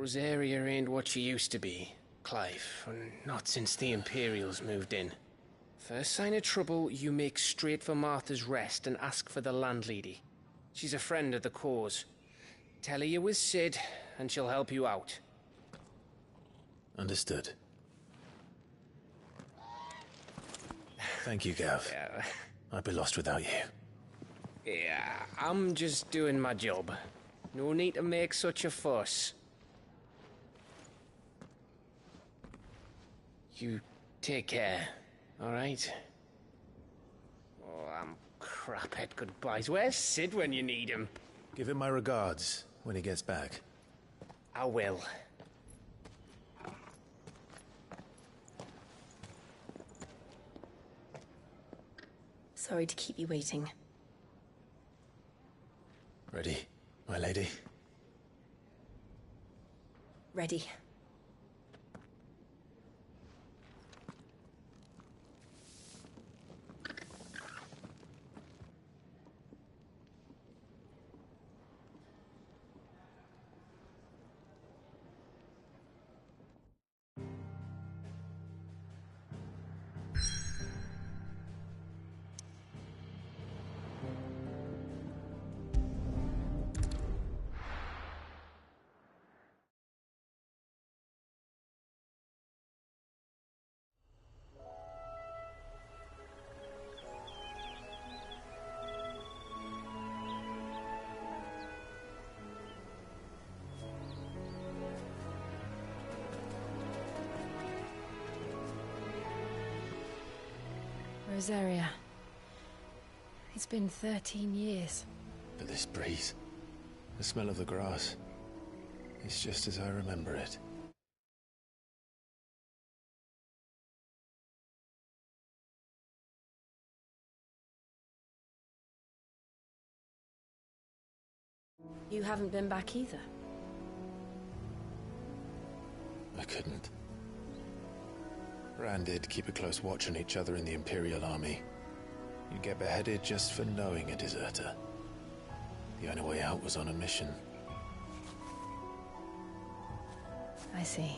Rosaria ain't what she used to be, Clive, and not since the Imperials moved in. First sign of trouble, you make straight for Martha's Rest and ask for the landlady. She's a friend of the cause. Tell her you was Sid, and she'll help you out. Understood. Thank you, Gav. Yeah. I'd be lost without you. Yeah, I'm just doing my job. No need to make such a fuss. You take care, alright? Oh, I'm crap at goodbyes. Where's Sid when you need him? Give him my regards when he gets back. I will. Sorry to keep you waiting. Ready, my lady? Ready. Rosaria. It's been 13 years. But this breeze, the smell of the grass, it's just as I remember it. You haven't been back either. I couldn't. Rand did keep a close watch on each other in the Imperial Army. You'd get beheaded just for knowing a deserter. The only way out was on a mission. I see.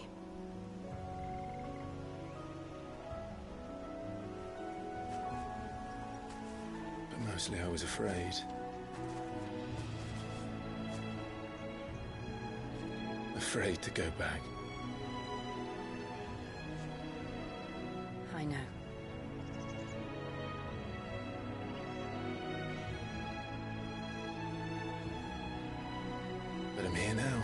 But mostly I was afraid. Afraid to go back. I know. But I'm here now.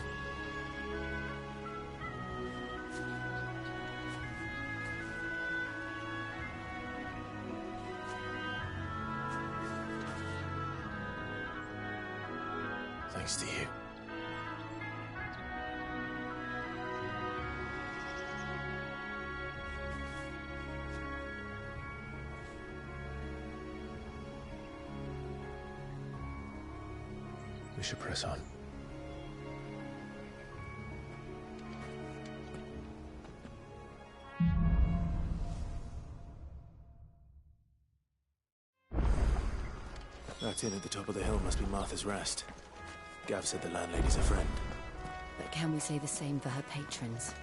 Thanks to you. We should press on. That inn at the top of the hill must be Martha's Rest. Gav said the landlady's a friend. But can we say the same for her patrons?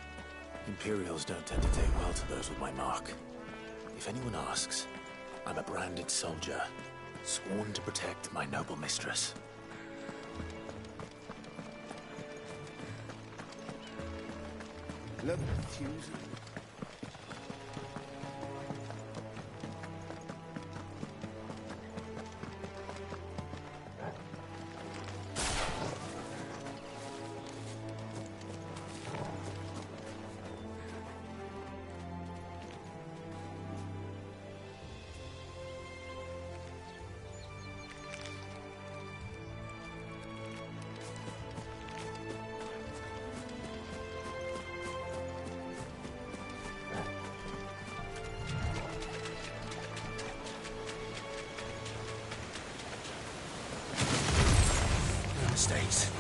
Imperials don't tend to take well to those with my mark. If anyone asks, I'm a branded soldier, sworn to protect my noble mistress. Look, confusing. Mistakes.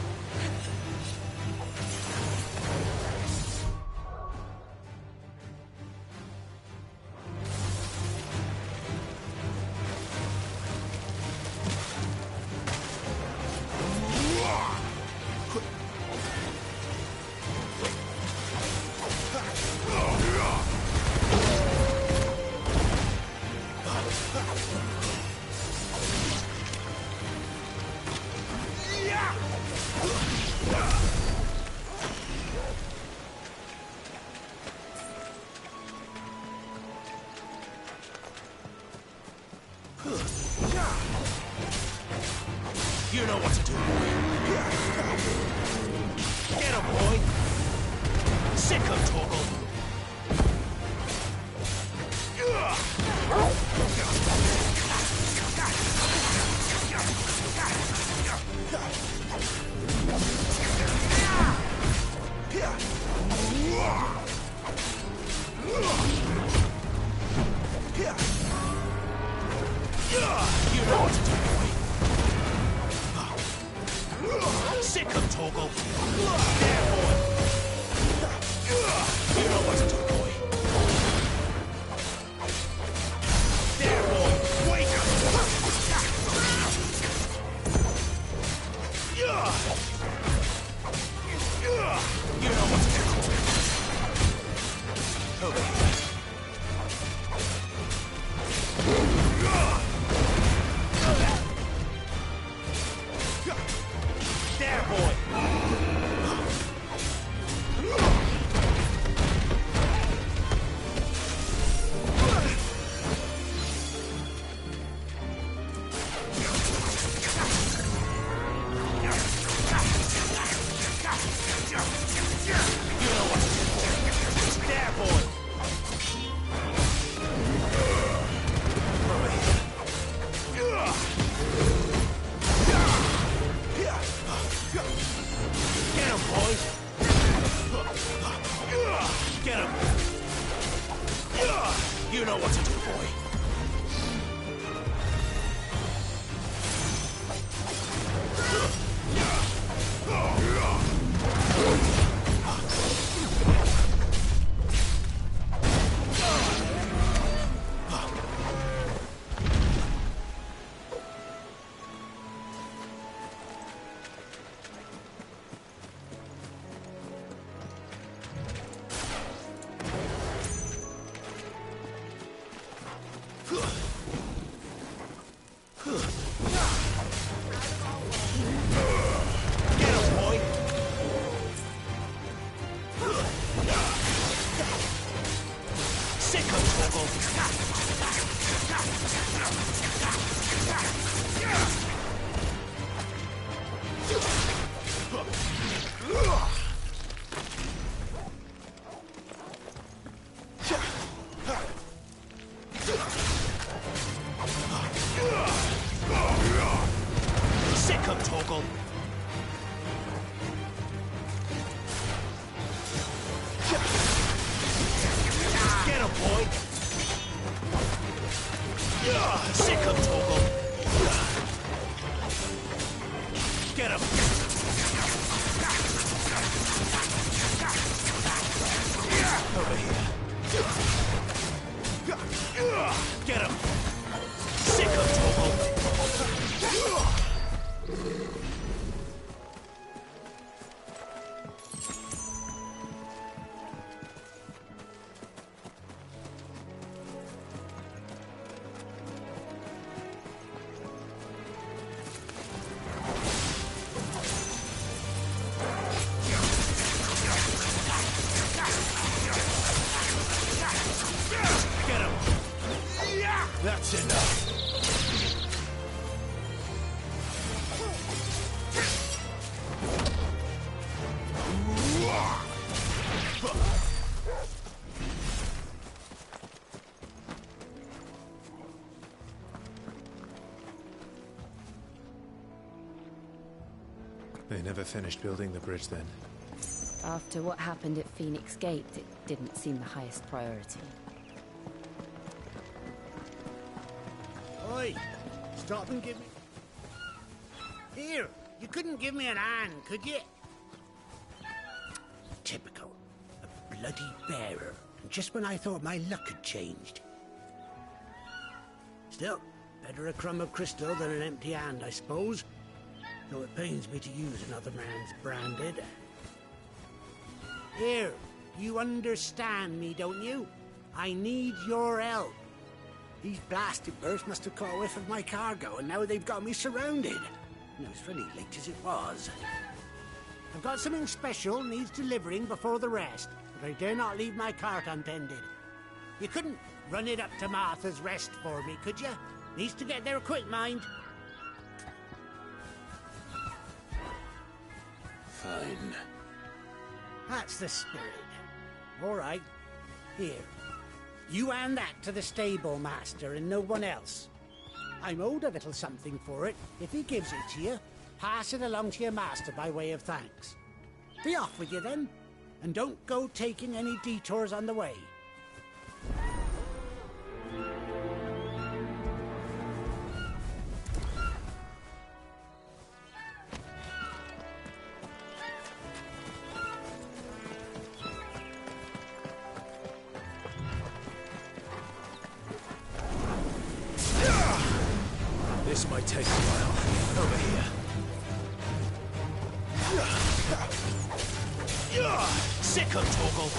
You know what to do, boy. Get him, boy. Sick of Torgal. You know what to do, boy. Sick of Torgal. There, boy. You know what to do, boy. There, boy. Wake up. You know what to do. Over here. There, boy. You know what to do, boy. That's enough. They never finished building the bridge then. After what happened at Phoenix Gate, it didn't seem the highest priority. Oi! Stop and give me... Here! You couldn't give me an hand, could you? Typical. A bloody bearer. Just when I thought my luck had changed. Still, better a crumb of crystal than an empty hand, I suppose. Though it pains me to use another man's branded. Here, you understand me, don't you? I need your help. These blasted birds must have caught a whiff of my cargo, and now they've got me surrounded. And it was fairly late as it was. I've got something special needs delivering before the rest, but I dare not leave my cart untended. You couldn't run it up to Martha's Rest for me, could you? Needs to get there quick, mind. Fine. That's the spirit. All right. Here. You hand that to the stable master and no one else. I'm owed a little something for it. If he gives it to you, pass it along to your master by way of thanks. Be off with you then, and don't go taking any detours on the way. This might take a while. Over here. Sicko toggle.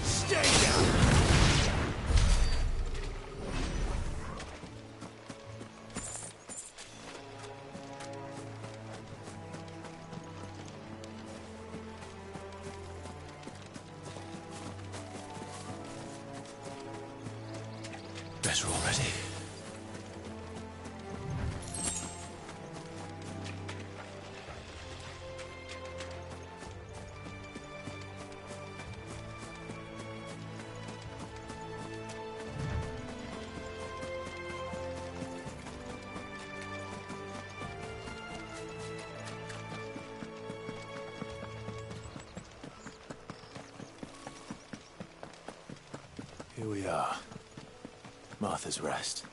Stay down. Better already. Here we are. Martha's Rest.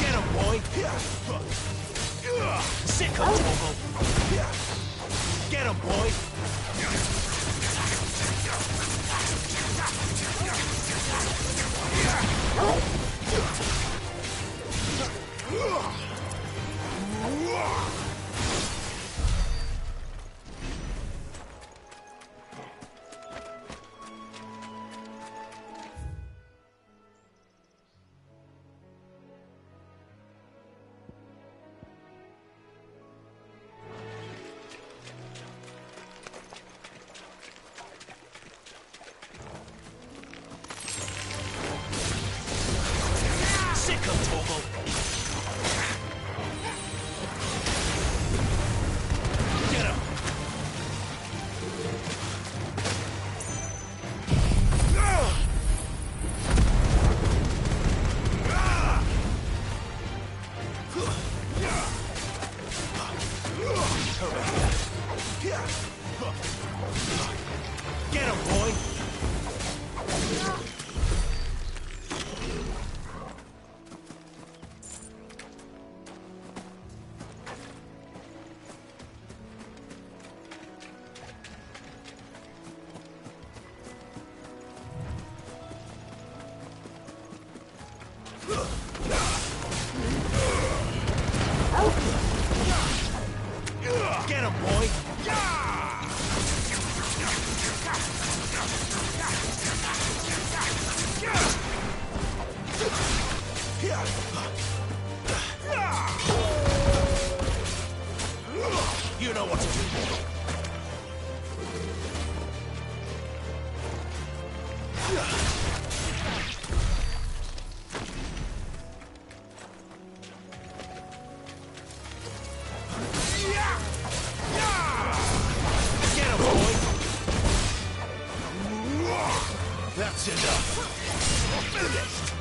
Get him, boy! Sicko toggle! Get him, boy! Sicko toggle! Get him! Get him, boy! Get him, boy! You know what to do. Get him, boy! That's enough. Finished.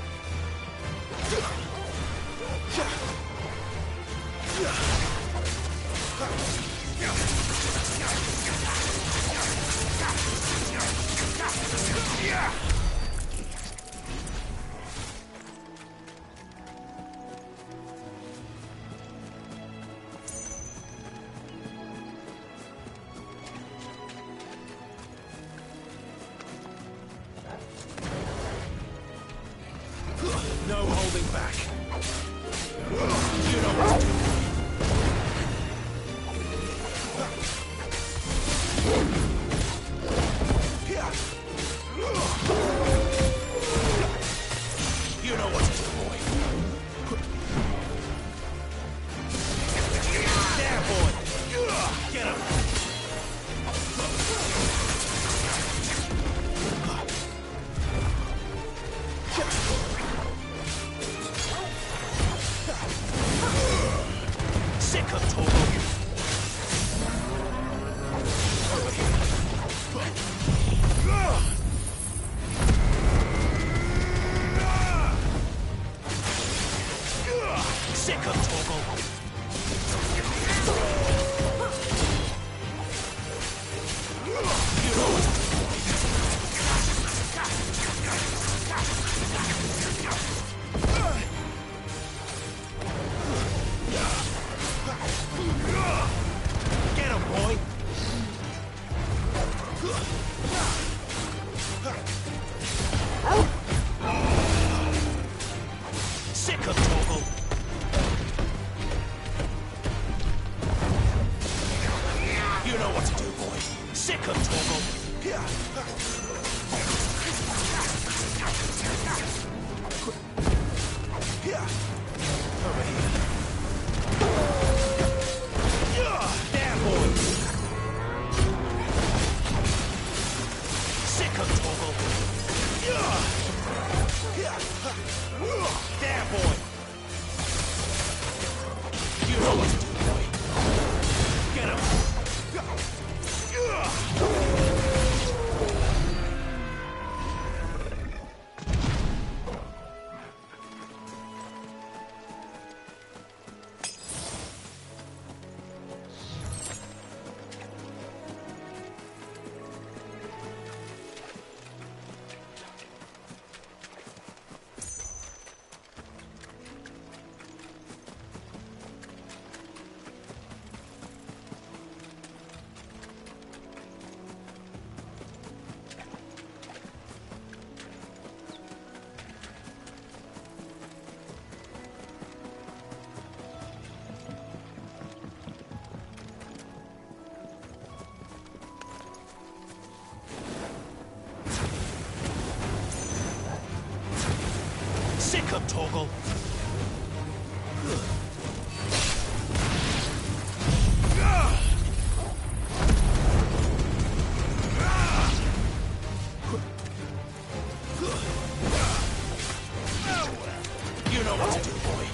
No holding back. You know what to do. Yeah. Sick of Toggle. Over here. There, boy. Sick of Toggle. There, boy. You know what to do, boy. Get him. Sick of Toggle. You know what to do, boy.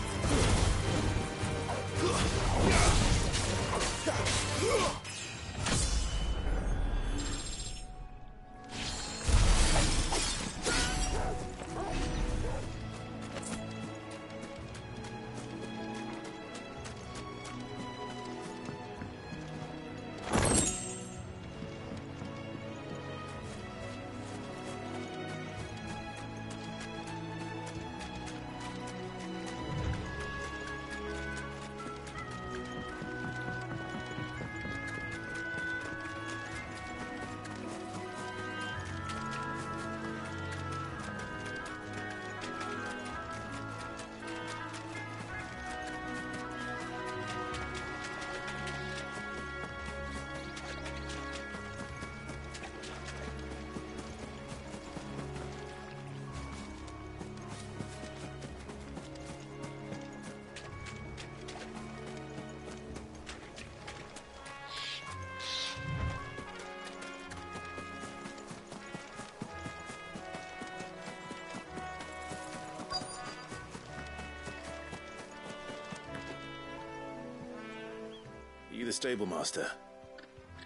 Are you the stable master?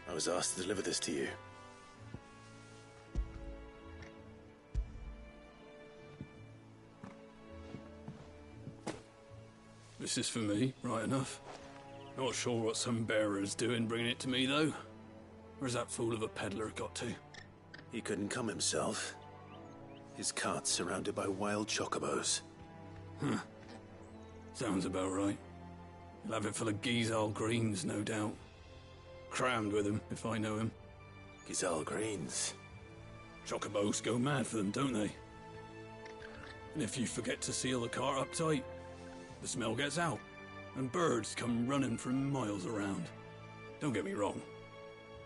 I was asked to deliver this to you. This is for me, right enough. Not sure what some bearer's doing bringing it to me, though. Where's that fool of a peddler got to? He couldn't come himself. His cart's surrounded by wild chocobos. Huh. Sounds about right. He'll have it full of Gizal greens, no doubt. Crammed with him, if I know him. Gizal greens. Chocobos go mad for them, don't they? And if you forget to seal the cart up tight, the smell gets out, and birds come running from miles around. Don't get me wrong.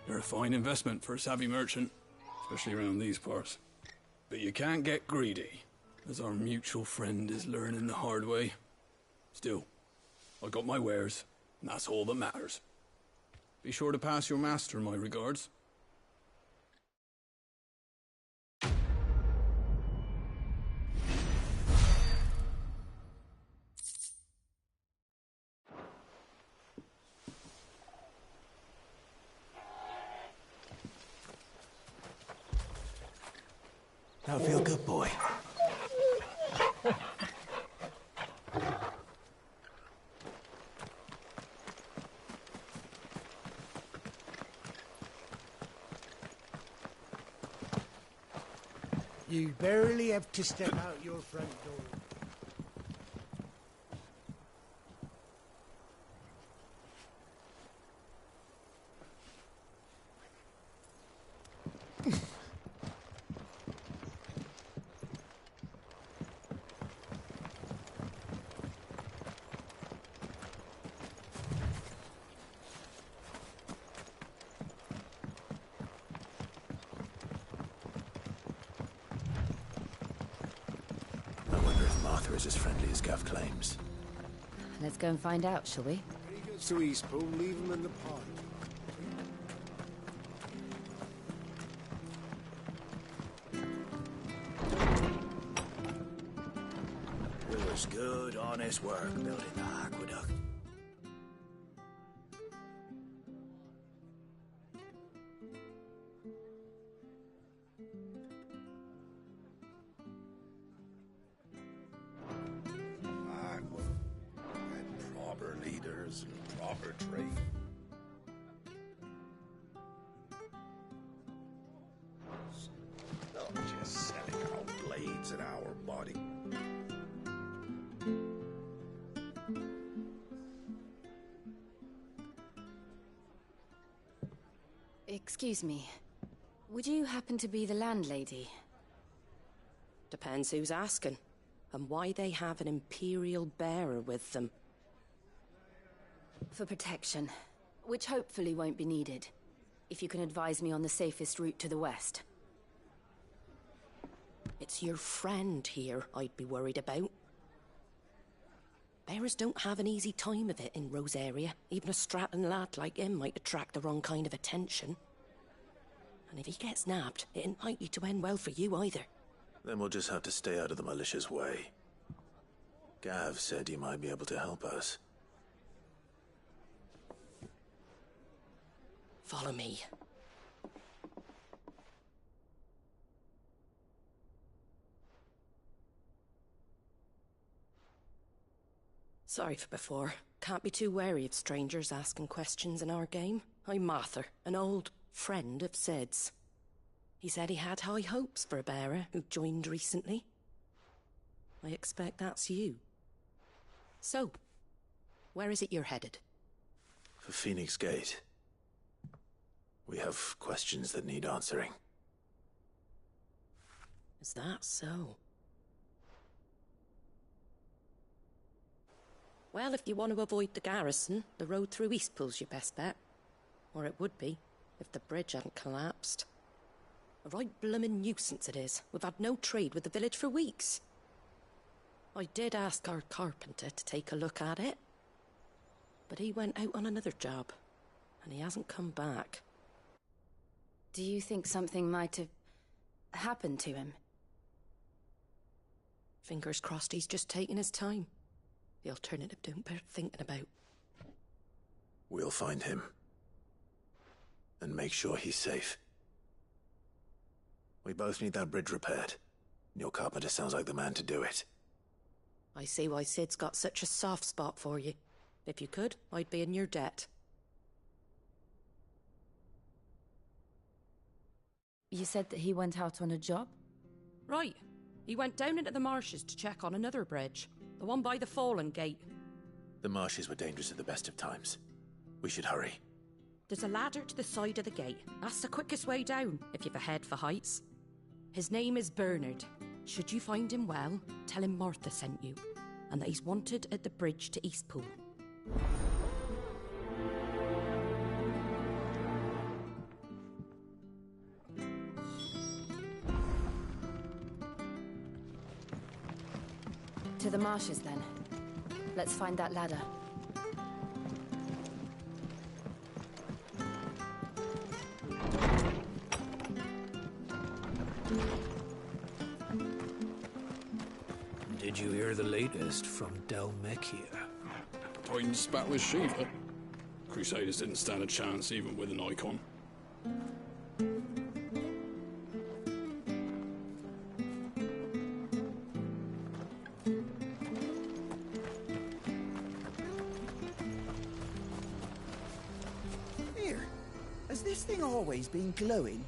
They're a fine investment for a savvy merchant, especially around these parts. But you can't get greedy, as our mutual friend is learning the hard way. Still, I got my wares, and that's all that matters. Be sure to pass your master my regards. Now feel good, boy. You barely have to step out your front door. is as friendly as Gav claims. Let's go and find out, shall we? He gets to Eastpool, leave him in the pond. It was good, honest work building the aqueduct. And proper leaders and proper trade. Not just selling our blades and our body. Excuse me. Would you happen to be the landlady? Depends who's asking, and why they have an imperial bearer with them. For protection, which hopefully won't be needed. If you can advise me on the safest route to the west. It's your friend here I'd be worried about. Bearers don't have an easy time of it in Rosaria. Even a Stratton lad like him might attract the wrong kind of attention. And if he gets nabbed, it ain't likely to end well for you either. Then we'll just have to stay out of the malicious way. Gav said you might be able to help us. Follow me. Sorry for before. Can't be too wary of strangers asking questions in our game. I'm Martha, an old friend of Sid's. He said he had high hopes for a bearer who joined recently. I expect that's you. So, where is it you're headed? For Phoenix Gate. We have questions that need answering. Is that so? Well, if you want to avoid the garrison, the road through Eastpool's your best bet. Or it would be, if the bridge hadn't collapsed. A right bloomin' nuisance it is. We've had no trade with the village for weeks. I did ask our carpenter to take a look at it. But he went out on another job, and he hasn't come back. Do you think something might have happened to him? Fingers crossed he's just taking his time. The alternative don't bear thinking about. We'll find him. And make sure he's safe. We both need that bridge repaired. Your carpenter sounds like the man to do it. I see why Sid's got such a soft spot for you. If you could, I'd be in your debt. You said that he went out on a job? Right. He went down into the marshes to check on another bridge. The one by the Fallen Gate. The marshes were dangerous at the best of times. We should hurry. There's a ladder to the side of the gate. That's the quickest way down, if you've a head for heights. His name is Bernard. Should you find him well, tell him Martha sent you, and that he's wanted at the bridge to Eastpool. To the marshes, then. Let's find that ladder. Did you hear the latest from Dalmekia? Titan spat with Shiva. Crusaders didn't stand a chance even with an icon. Here, has this thing always been glowing?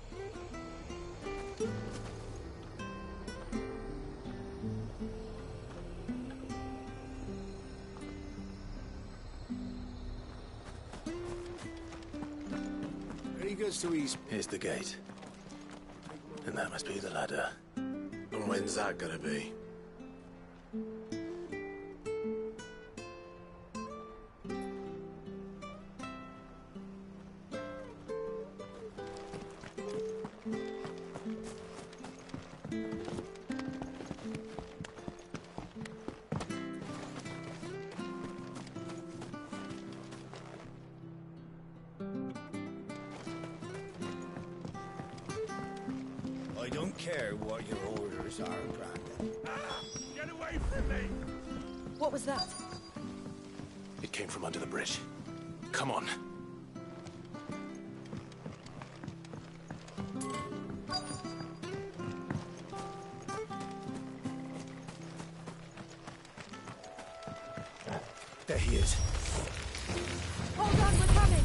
Here's the gate. And that must be the ladder. And when's that gonna be? I don't care what your orders are, Brandon. Get away from me! What was that? It came from under the bridge. Come on. There he is. Hold on, we're coming!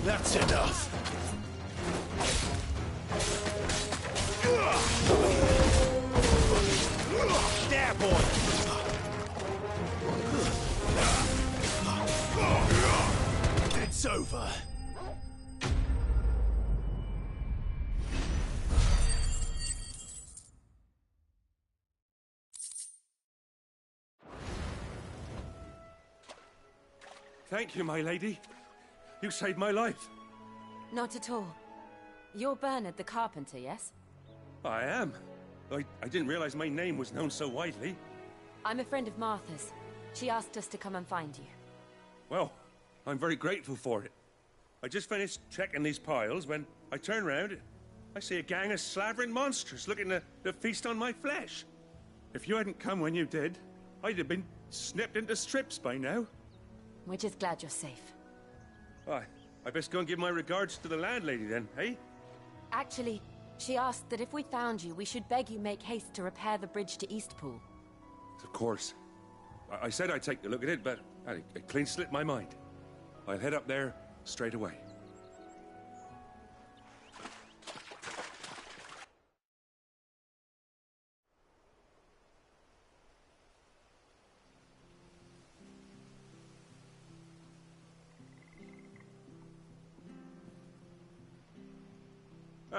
That's enough. There, boy. It's over. Thank you, my lady. You saved my life. Not at all. You're Bernard the carpenter, yes? I am. I didn't realize my name was known so widely. I'm a friend of Martha's. She asked us to come and find you. Well, I'm very grateful for it. I just finished checking these piles when I turn round. I see a gang of slavering monsters looking to feast on my flesh. If you hadn't come when you did, I'd have been snipped into strips by now. We're just glad you're safe. I best go and give my regards to the landlady then, eh? Actually, she asked that if we found you, we should beg you make haste to repair the bridge to Eastpool. Of course. I said I'd take a look at it, but it clean slipped my mind. I'll head up there straight away.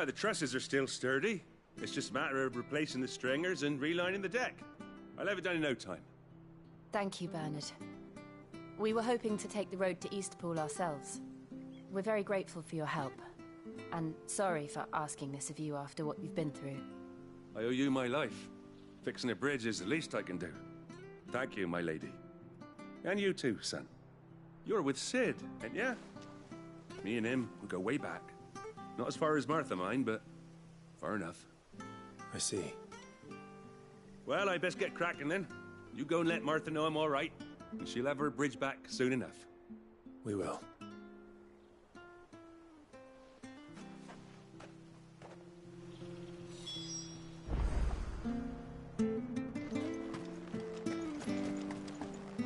The trusses are still sturdy. It's just a matter of replacing the stringers and relining the deck. I'll have it done in no time. Thank you, Bernard. We were hoping to take the road to Eastpool ourselves. We're very grateful for your help. And sorry for asking this of you after what you've been through. I owe you my life. Fixing a bridge is the least I can do. Thank you, my lady. And you too, son. You're with Sid, ain't ya? Me and him, we go way back. Not as far as Martha, mind, but far enough. I see. Well, I best get cracking then. You go and let Martha know I'm all right, and she'll have her bridge back soon enough. We will.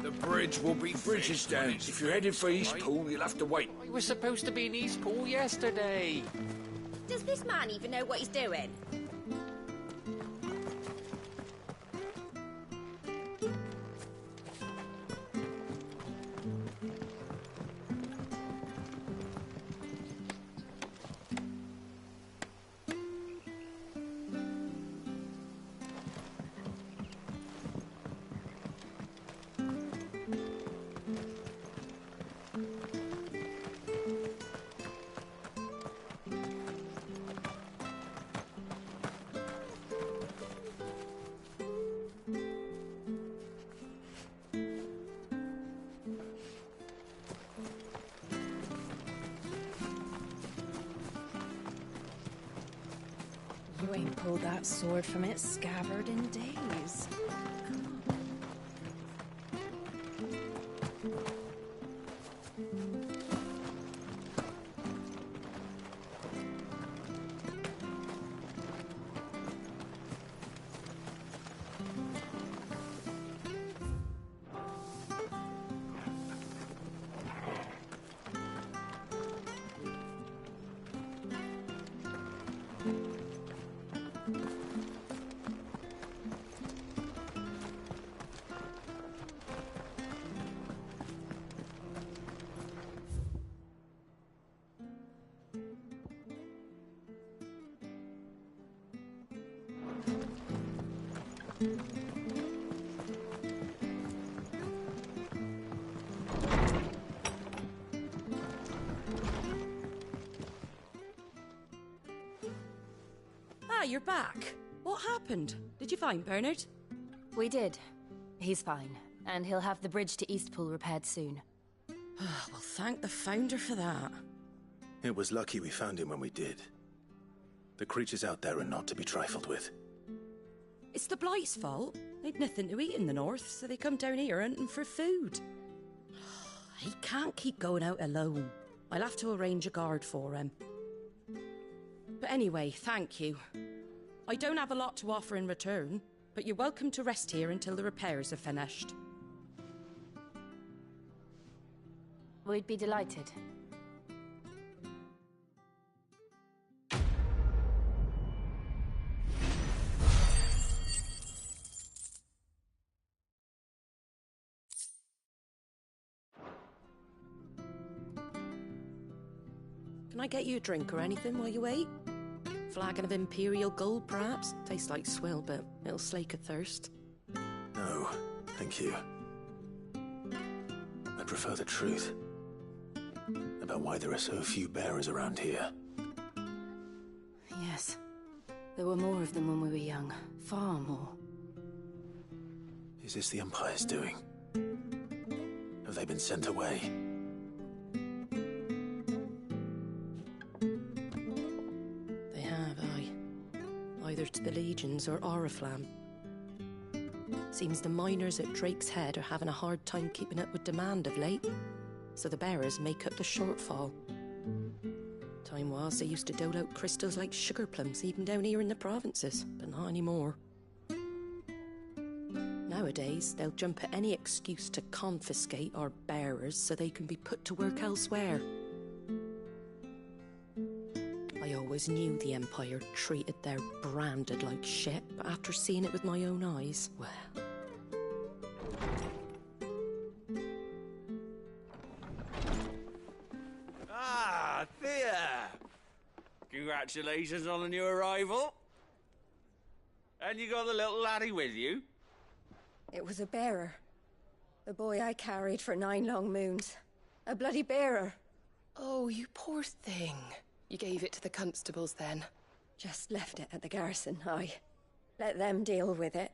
The bridge will be bridges down. If you're headed for Eastpool, you'll have to wait. I was supposed to be in Eastpool yesterday. Does this man even know what he's doing? You ain't pulled that sword from its scabbard in days. You're back. What happened? Did you find Bernard? We did. He's fine, and he'll have the bridge to Eastpool repaired soon. Well, thank the founder for that. It was lucky we found him when we did. The creatures out there are not to be trifled with. It's the Blight's fault. They'd nothing to eat in the north, so they come down here hunting for food. He can't keep going out alone. I'll have to arrange a guard for him. But anyway, thank you. I don't have a lot to offer in return, but you're welcome to rest here until the repairs are finished. We'd be delighted. Can I get you a drink or anything while you wait? Flagon of Imperial Gold, perhaps? Tastes like swill, but it'll slake a thirst. No, thank you. I prefer the truth about why there are so few bearers around here. Yes. There were more of them when we were young. Far more. Is this the Empire's doing? Have they been sent away? They have, aye. Either to the Legions or Oriflamme. Seems the miners at Drake's Head are having a hard time keeping up with demand of late, so the bearers make up the shortfall. Time was they used to dole out crystals like sugar plums even down here in the provinces, but not anymore. Nowadays, they'll jump at any excuse to confiscate our bearers so they can be put to work elsewhere. I always knew the Empire treated their branded like shit, but after seeing it with my own eyes, well... Ah, Thea! Congratulations on the new arrival. And you got the little laddie with you? It was a bearer. The boy I carried for 9 long moons. A bloody bearer. Oh, you poor thing. You gave it to the constables then? Just left it at the garrison, aye. Let them deal with it.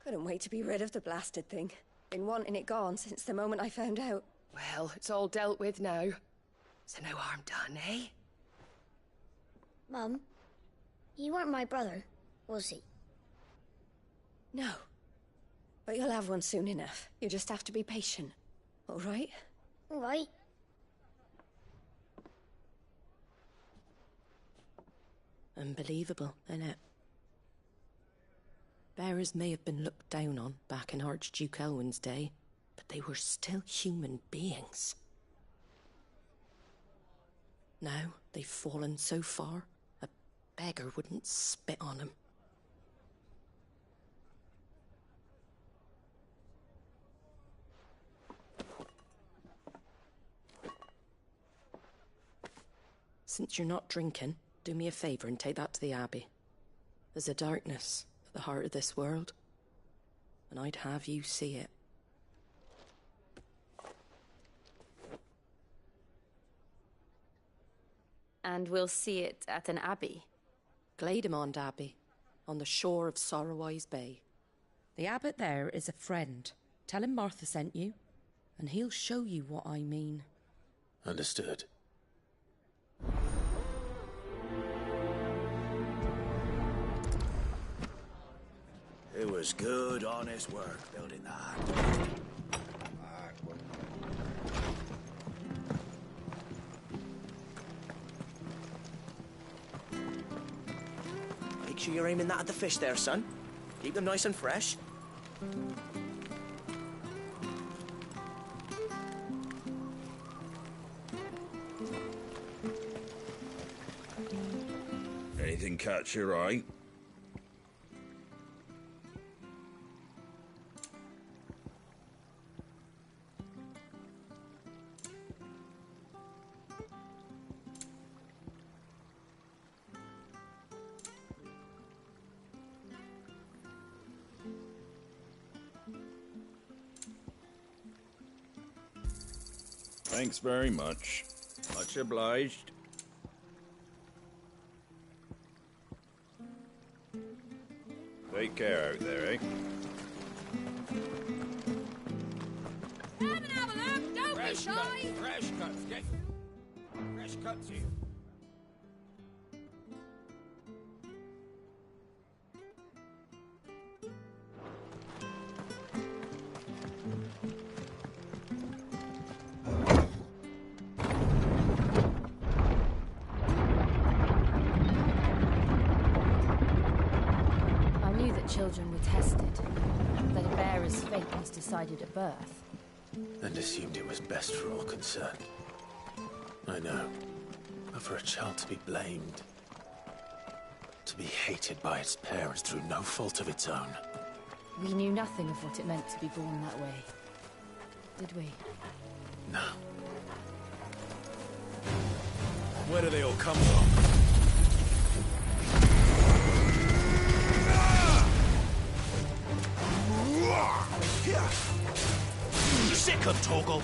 Couldn't wait to be rid of the blasted thing. Been wanting it gone since the moment I found out. Well, it's all dealt with now. So no harm done, eh? Mum, you weren't my brother, was he? No. But you'll have one soon enough. You just have to be patient. All right? All right. Unbelievable, innit? Bearers may have been looked down on back in Archduke Elwin's day, but they were still human beings. Now they've fallen so far, a beggar wouldn't spit on them. Since you're not drinking, do me a favour and take that to the Abbey. There's a darkness at the heart of this world, and I'd have you see it. And we'll see it at an abbey? Glademond Abbey, on the shore of Sorrowwise Bay. The abbot there is a friend. Tell him Martha sent you, and he'll show you what I mean. Understood. It was good, honest work building that. Make sure you're aiming that at the fish there, son. Keep them nice and fresh. Anything catch your eye? Thanks very much. Much obliged. Take care out there, eh? Come and have a Fresh cuts, get fresh cuts here. I knew that children were tested, that a bearer's fate was decided at birth. And assumed it was best for all concerned. I know. But for a child to be blamed, to be hated by its parents through no fault of its own. We knew nothing of what it meant to be born that way, did we? No. Where do they all come from? Sick of Toggle!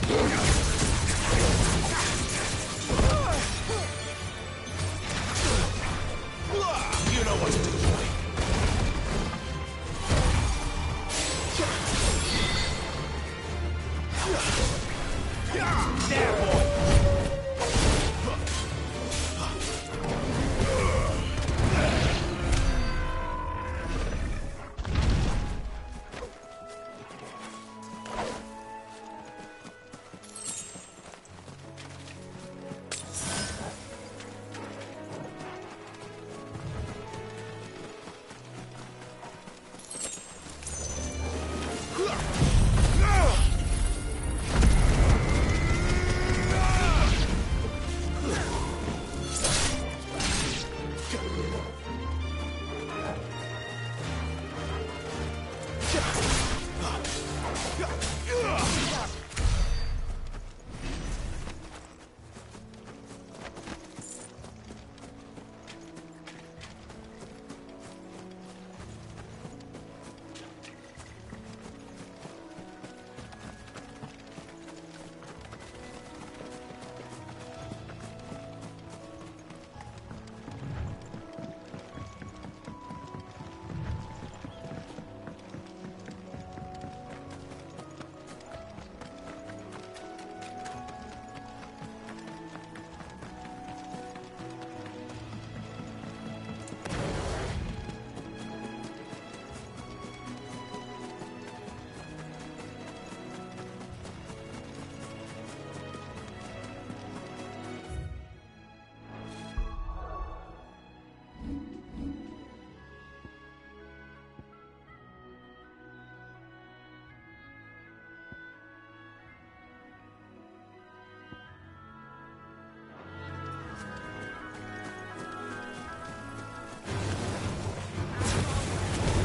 You know what to do, boy. There, boy.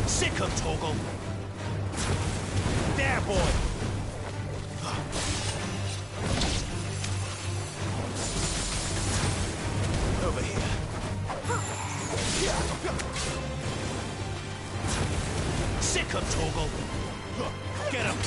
Sick of Toggle. There, boy. Over here. Sick of Toggle. Get him.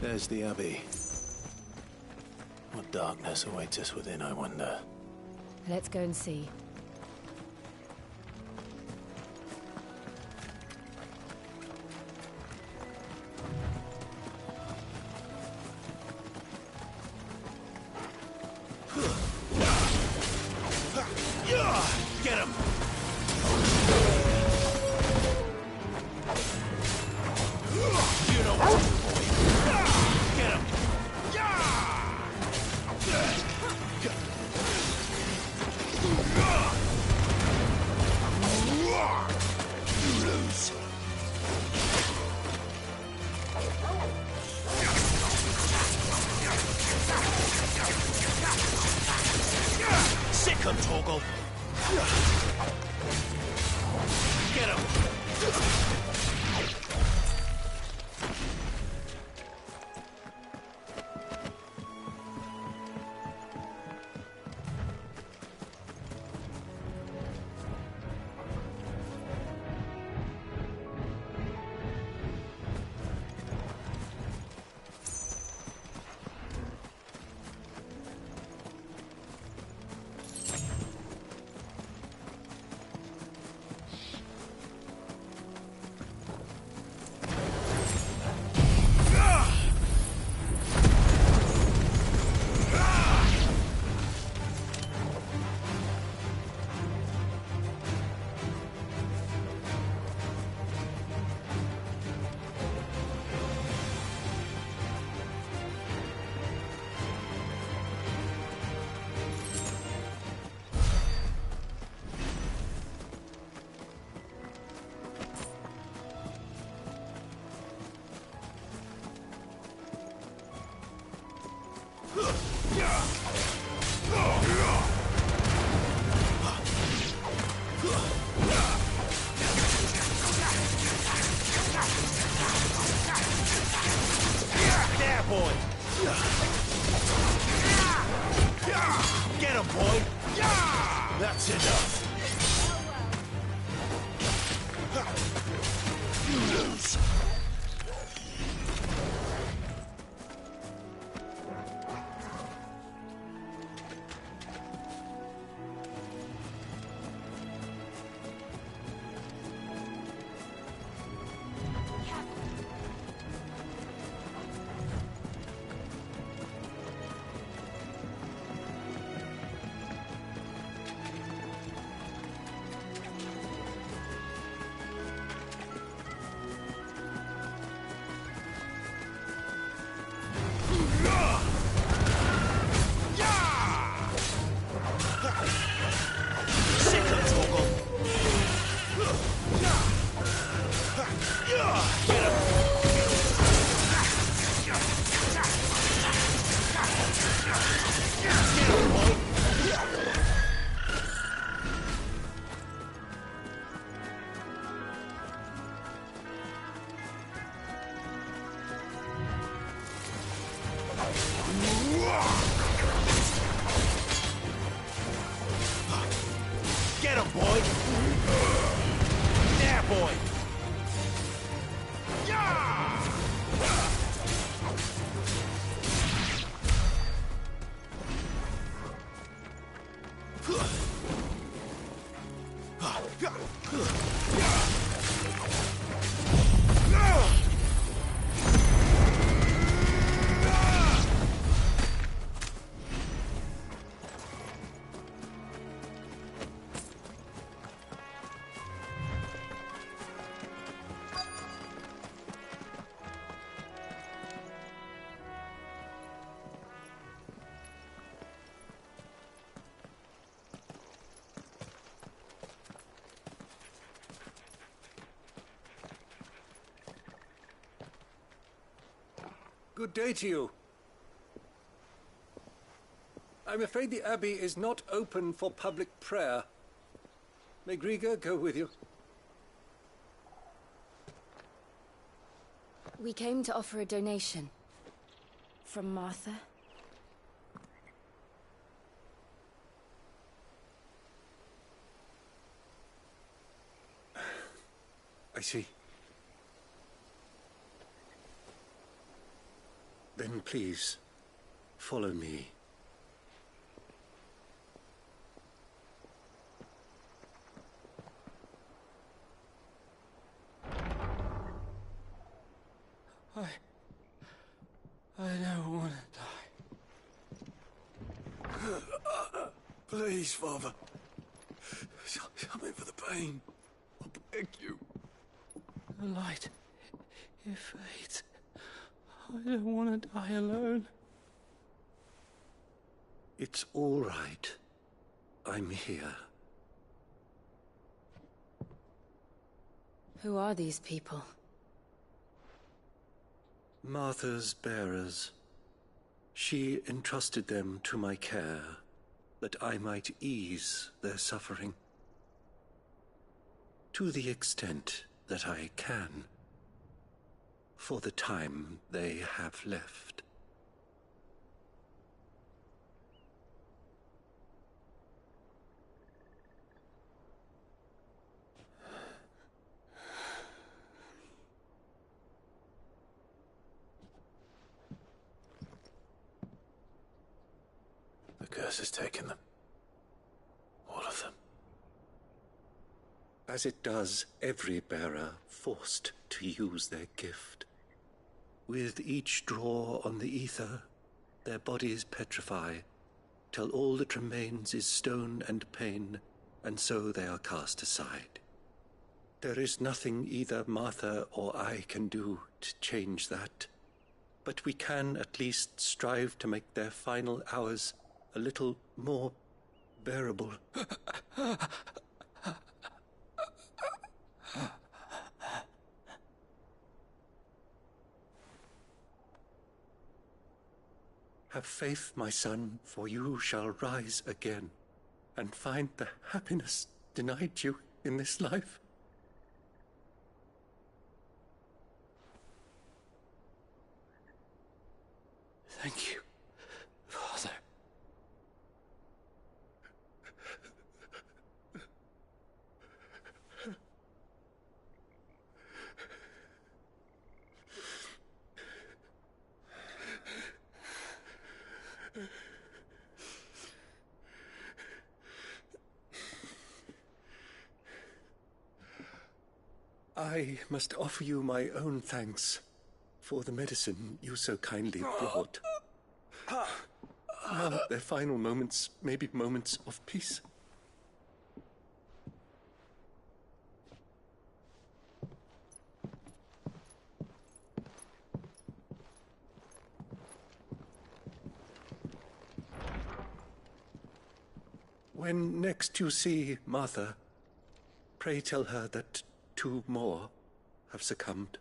There's the Abbey. What darkness awaits us within, I wonder. Let's go and see. Get him! You know what to do, boy. Get him! You lose. Sick of Toggle. Get him! boy! Get him, boy! That's enough! You lose! Get him, boy! There, boy! Good day to you. I'm afraid the Abbey is not open for public prayer. May Griga go with you? We came to offer a donation. From Martha. I see. Then please, follow me. I don't want to die. Please, Father. Come in for the pain. I beg you. The light, it fades. I don't want to die alone. It's all right. I'm here. Who are these people? Martha's bearers. She entrusted them to my care, that I might ease their suffering. To the extent that I can, for the time they have left. The curse has taken them. All of them. As it does every bearer forced to use their gift. With each draw on the ether, their bodies petrify, till all that remains is stone and pain, and so they are cast aside. There is nothing either Martha or I can do to change that, but we can at least strive to make their final hours a little more bearable. Have faith, my son, for you shall rise again, and find the happiness denied you in this life. Thank you, Father. I must offer you my own thanks for the medicine you so kindly brought. Now, their final moments may be moments of peace. When next you see Martha, pray tell her that 2 more have succumbed.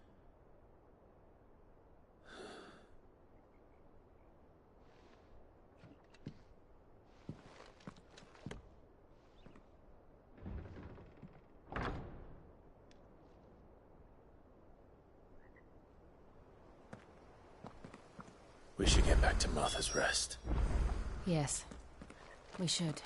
We should get back to Martha's Rest. Yes, we should.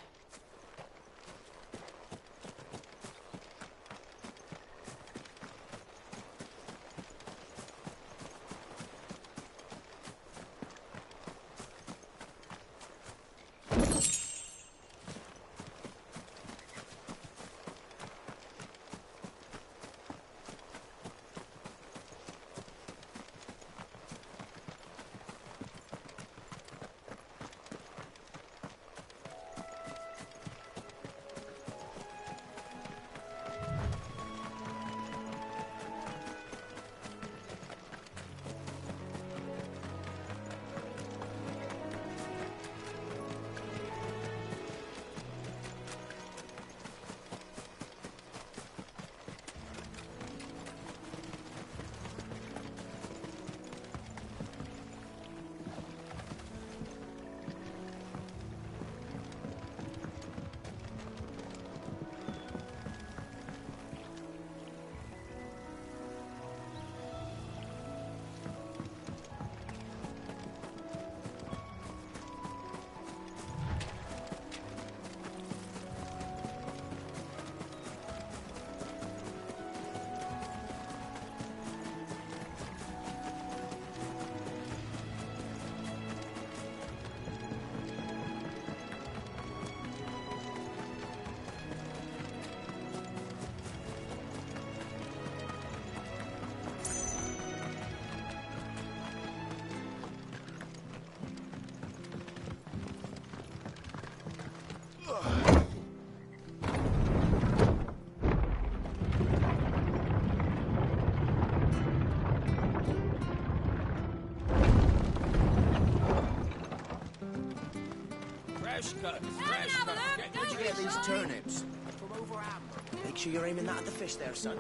Where'd you get these turnips? From over Amber. Make sure you're aiming that at the fish there, son.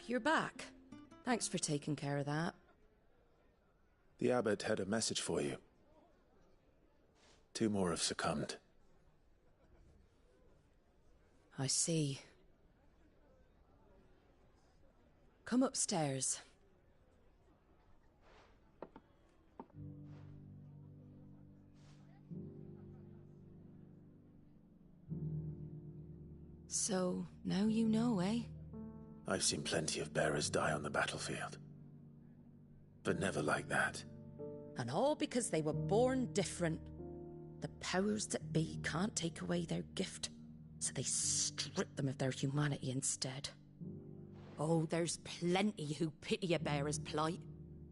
You're back. Thanks for taking care of that. The abbot had a message for you. 2 more have succumbed. I see. Come upstairs. So, now you know, eh? I've seen plenty of bearers die on the battlefield. But never like that. And all because they were born different. The powers that be can't take away their gift, so they strip them of their humanity instead. Oh, there's plenty who pity a bearer's plight.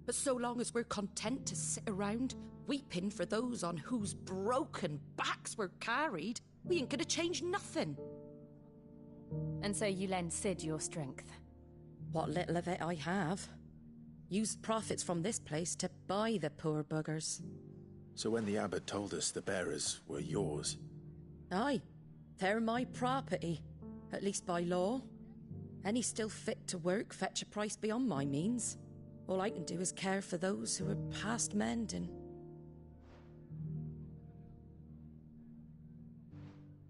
But so long as we're content to sit around, weeping for those on whose broken backs we're carried, we ain't gonna change nothing. And so you lend Sid your strength? What little of it I have. Used profits from this place to buy the poor buggers. So when the abbot told us the bearers were yours... Aye, they're my property. at least by law. Any still fit to work fetch a price beyond my means. All I can do is care for those who are past mending.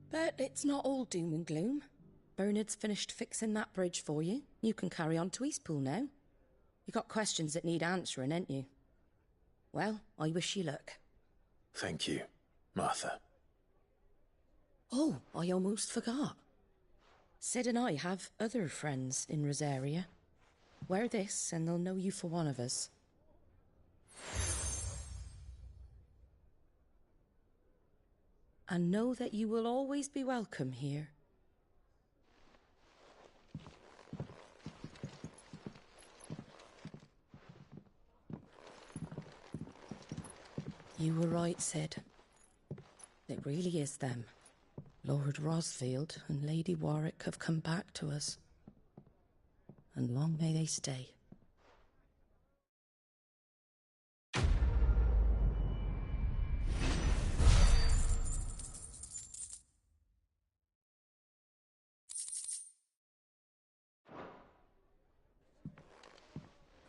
But it's not all doom and gloom. Bernard's finished fixing that bridge for you. You can carry on to Eastpool now. You got questions that need answering, ain't you? Well, I wish you luck. Thank you, Martha. Oh, I almost forgot. Sid and I have other friends in Rosaria. Wear this and they'll know you for one of us. And know that you will always be welcome here. You were right, Sid. It really is them. Lord Rosfield and Lady Warwick have come back to us. And long may they stay.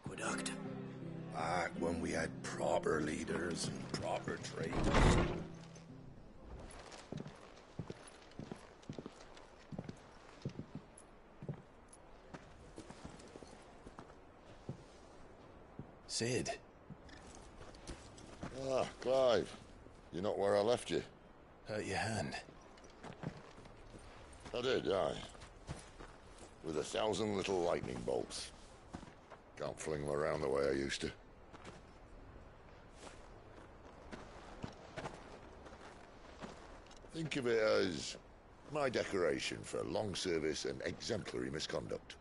Aqueduct. Back when we had proper leaders and proper traders. Sid. Ah, Clive. You're not where I left you. Hurt your hand. I did, aye. With 1,000 little lightning bolts. Can't fling them around the way I used to. Think of it as my decoration for long service and exemplary misconduct.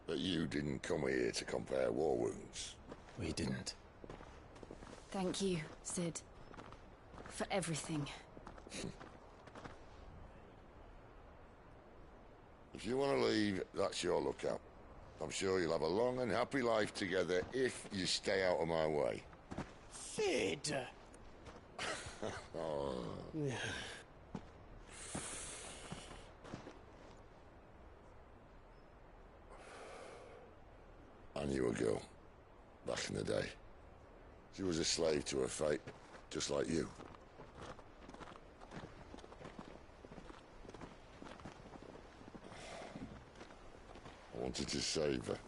But you didn't come here to compare war wounds. We didn't. Thank you, Sid. For everything. If you want to leave, that's your lookout. I'm sure you'll have a long and happy life together if you stay out of my way. Sid! Oh. I knew a girl, back in the day. She was a slave to her fate, just like you. I wanted to save her.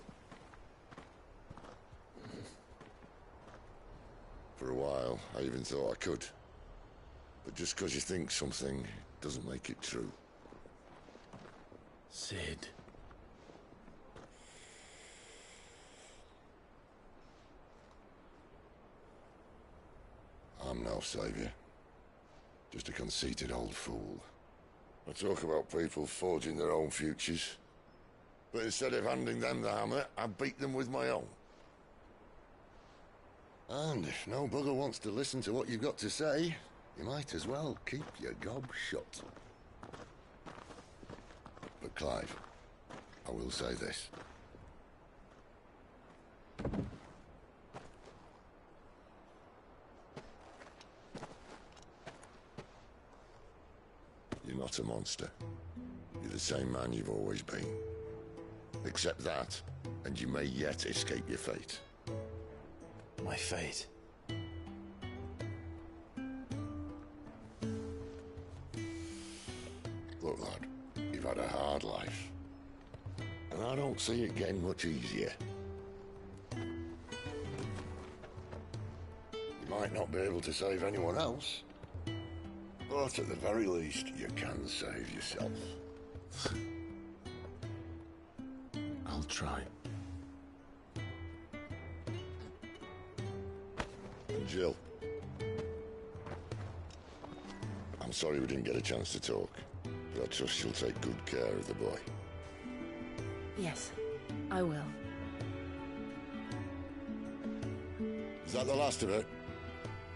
For a while, I even thought I could. But just because you think something doesn't make it true. Sid. I'm no savior. Just a conceited old fool. I talk about people forging their own futures. But instead of handing them the hammer, I beat them with my own. And if no bugger wants to listen to what you've got to say, you might as well keep your gob shut. But Clive, I will say this. You're not a monster. You're the same man you've always been. Accept that, and you may yet escape your fate. My fate? Look, lad, you've had a hard life. And I don't see it getting much easier. You might not be able to save anyone else, but at the very least, you can save yourself. I'll try. And Jill, I'm sorry we didn't get a chance to talk, but I trust you'll take good care of the boy. Yes, I will. Is that the last of it?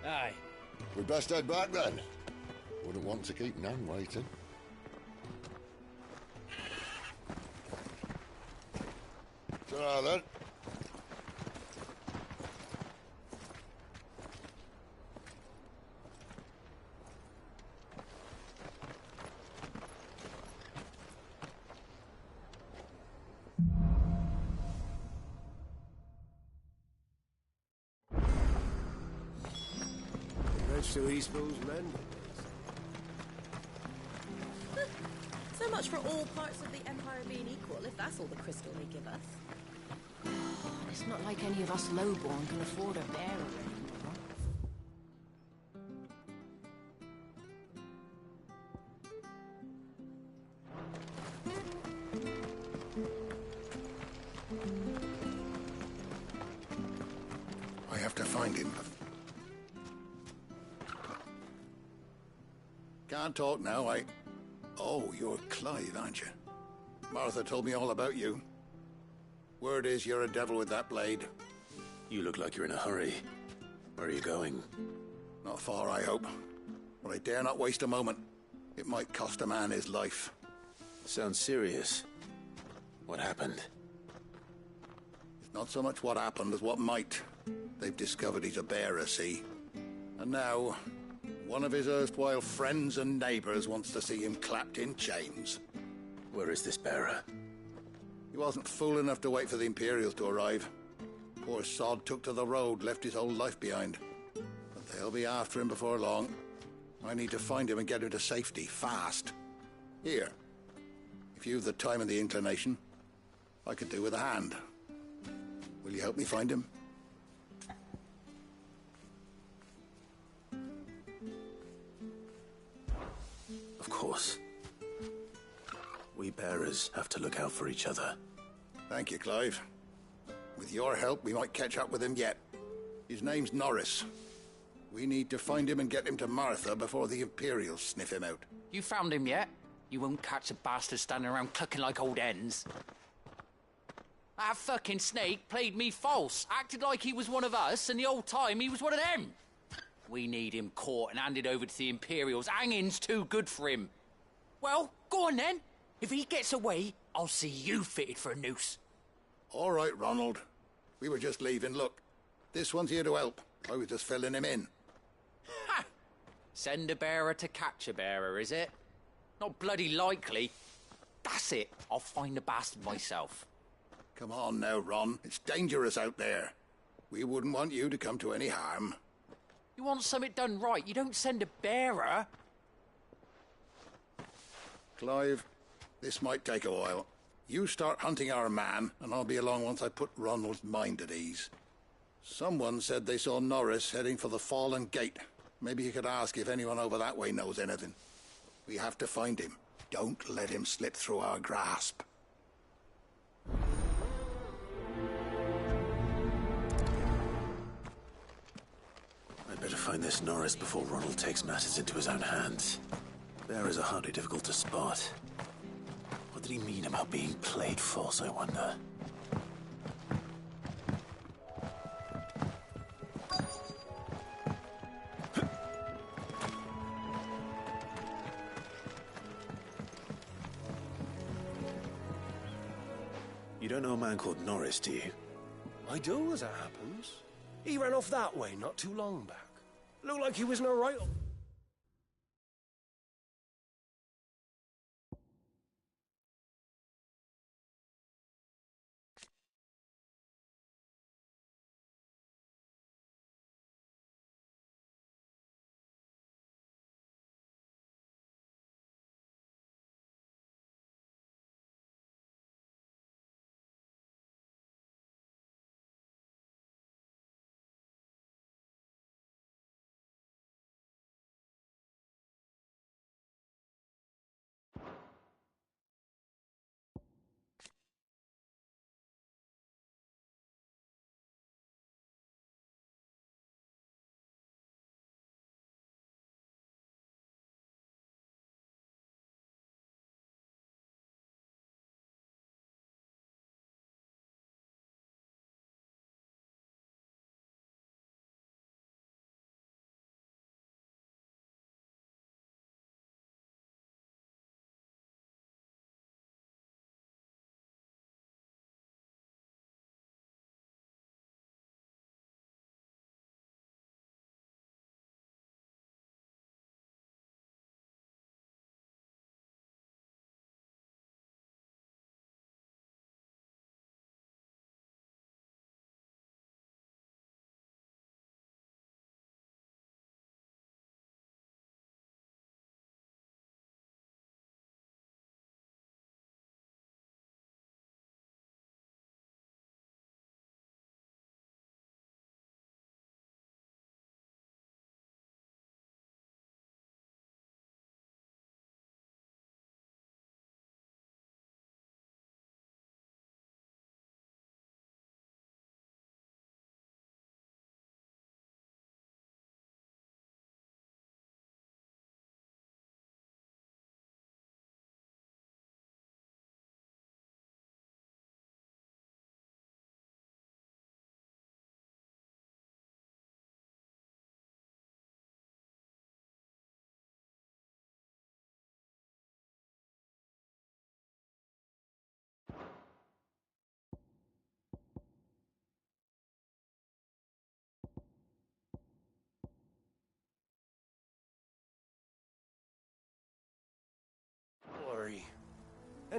Aye. We'd best head back then. Wouldn't want to keep Nan waiting. Ta-ra then. To Eastpool's men. So much for all parts of the Empire being equal, if that's all the crystal they give us. It's not like any of us lowborn can afford a bearer anymore. I have to find him. Can't talk now, Oh, you're Clive, aren't you? Martha told me all about you. Word is you're a devil with that blade. You look like you're in a hurry. Where are you going? Not far, I hope. But I dare not waste a moment. It might cost a man his life. Sounds serious. What happened? It's not so much what happened as what might. They've discovered he's a bearer, see? And now, one of his erstwhile friends and neighbours wants to see him clapped in chains. Where is this bearer? He wasn't fool enough to wait for the Imperials to arrive. Poor sod took to the road, left his whole life behind. But they'll be after him before long. I need to find him and get him to safety, fast. Here, if you've the time and the inclination, I could do with a hand. Will you help me find him? Of course. We bearers have to look out for each other. Thank you, Clive. With your help, we might catch up with him yet. His name's Norris. We need to find him and get him to Martha before the Imperials sniff him out. You found him yet? You won't catch a bastard standing around clucking like old hens. That fucking snake played me false, acted like he was one of us, and the whole time he was one of them. We need him caught and handed over to the Imperials. Hanging's too good for him. Well, go on then. If he gets away, I'll see you fitted for a noose. All right, Ronald. We were just leaving. Look, this one's here to help. I was just filling him in. Ha! Send a bearer to catch a bearer, is it? Not bloody likely. That's it. I'll find the bastard myself. Come on now, Ron. It's dangerous out there. We wouldn't want you to come to any harm. You want something done right, you don't send a bearer. Clive, this might take a while. You start hunting our man, and I'll be along once I put Ronald's mind at ease. Someone said they saw Norris heading for the Fallen Gate. Maybe you could ask if anyone over that way knows anything. We have to find him. Don't let him slip through our grasp. I'd better find this Norris before Ronald takes matters into his own hands. Bearers are hardly difficult to spot. What did he mean about being played false, I wonder? You don't know a man called Norris, do you? I do, as it happens. He ran off that way not too long back. Looked like he was in a right...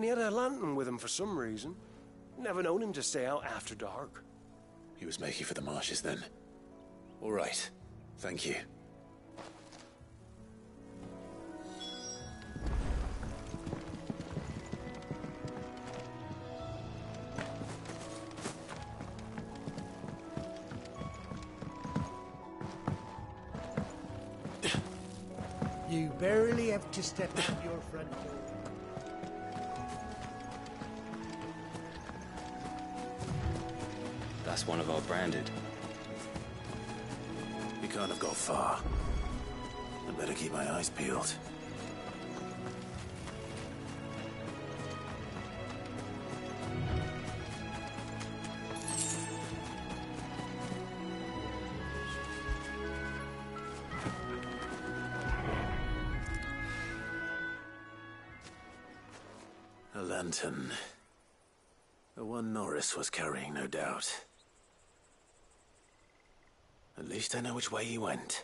And he had a lantern with him for some reason. Never known him to stay out after dark. He was making for the marshes then. All right. Thank you. You barely have to step out your front door. That's one of our branded. You can't have got far. I better keep my eyes peeled. A lantern. The one Norris was carrying, no doubt. At least I know which way he went.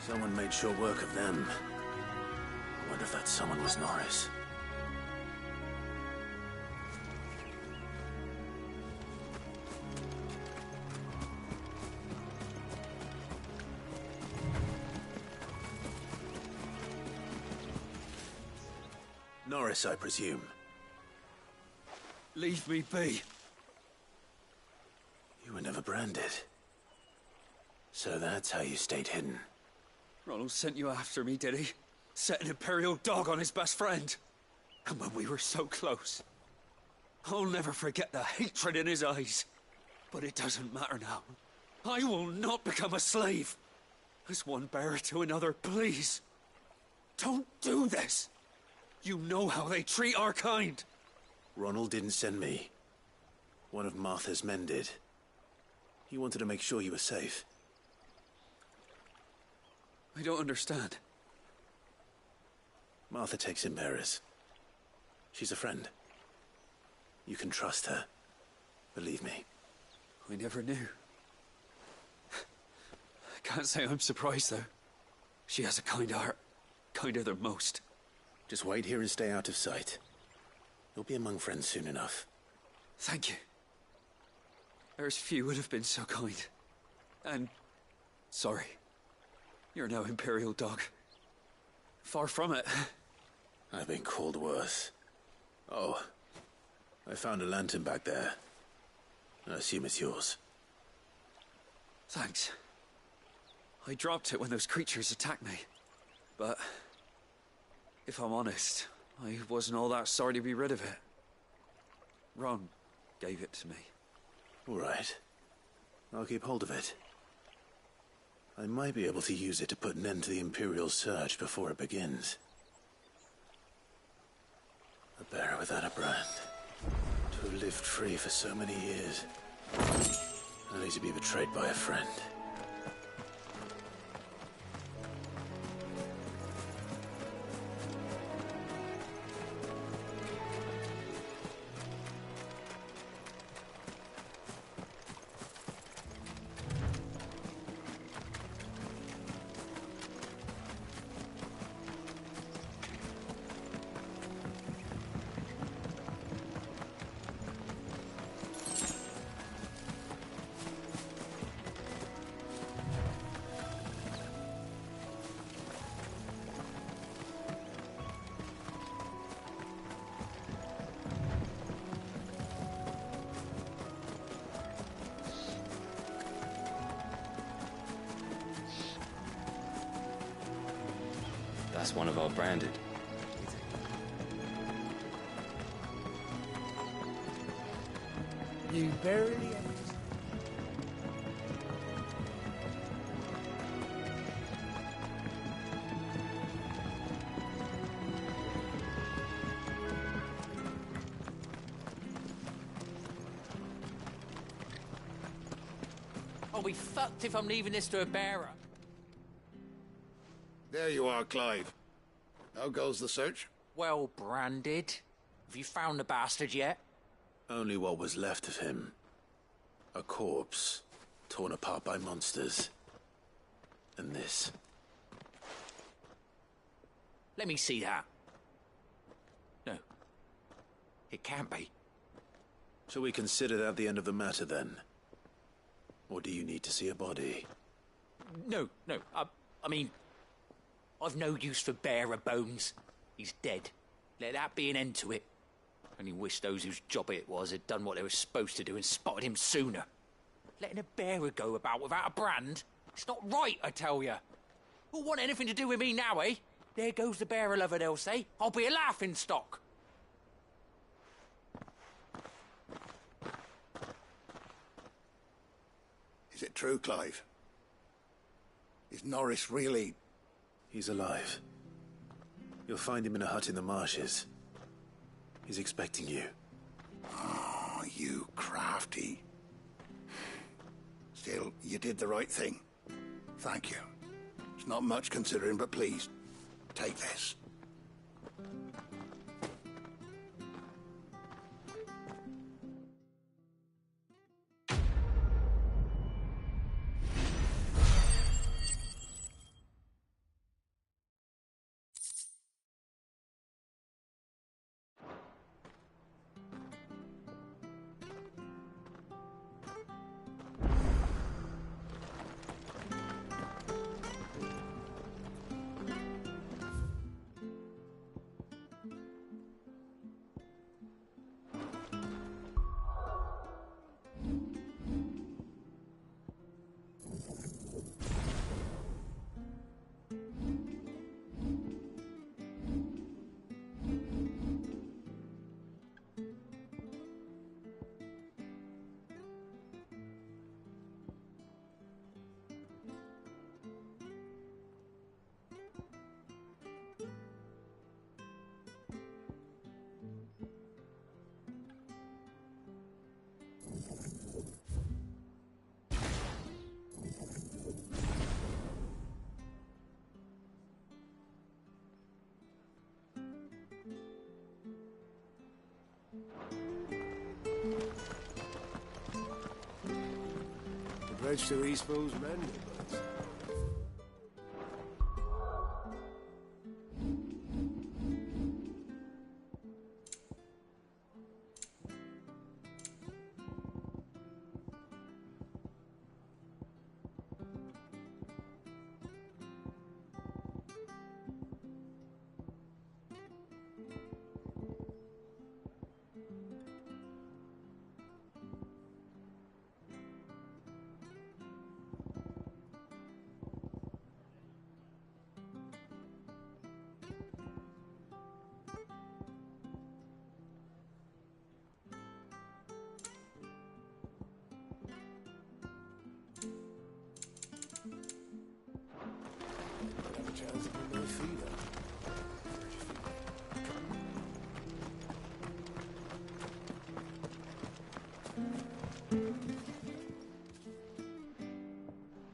Someone made short work of them. I wonder if that someone was Norris. Norris, I presume. Leave me be. You were never branded. So that's how you stayed hidden. Ronald sent you after me, did he? Set an Imperial dog on his best friend. And when we were so close. I'll never forget the hatred in his eyes. But it doesn't matter now. I will not become a slave. As one bearer to another, please. Don't do this. You know how they treat our kind. Ronald didn't send me. One of Martha's men did. He wanted to make sure you were safe. I don't understand. Martha takes in bearers. She's a friend. You can trust her. Believe me. I never knew. I can't say I'm surprised, though. She has a kind heart. Kinder than most. Just wait here and stay out of sight. You'll be among friends soon enough. Thank you. There's few would have been so kind. And... sorry. You're no Imperial dog. Far from it. I've been called worse. Oh. I found a lantern back there. I assume it's yours. Thanks. I dropped it when those creatures attacked me. But... if I'm honest, I wasn't all that sorry to be rid of it. Ron gave it to me. All right. I'll keep hold of it. I might be able to use it to put an end to the Imperial surge before it begins. A bearer without a brand. To have lived free for so many years. Only to be betrayed by a friend. That's one of our branded. You barely... I'll be fucked if I'm leaving this to a bearer. There you are, Clive. How goes the search? Well branded. Have you found the bastard yet? Only what was left of him. A corpse, torn apart by monsters. And this. Let me see that. No. It can't be. Shall we consider that the end of the matter, then? Or do you need to see a body? No. I mean, I've no use for bearer bones. He's dead. Let that be an end to it. Only wish those whose job it was had done what they were supposed to do and spotted him sooner. Letting a bearer go about without a brand? It's not right, I tell you. Who'll want anything to do with me now, eh? There goes the bearer lover, they'll say. I'll be a laughing stock. Is it true, Clive? Is Norris really... He's alive. You'll find him in a hut in the marshes. He's expecting you. Oh, you crafty. Still, you did the right thing. Thank you. It's not much considering, but please, take this. The bridge to East Pool's mended, but...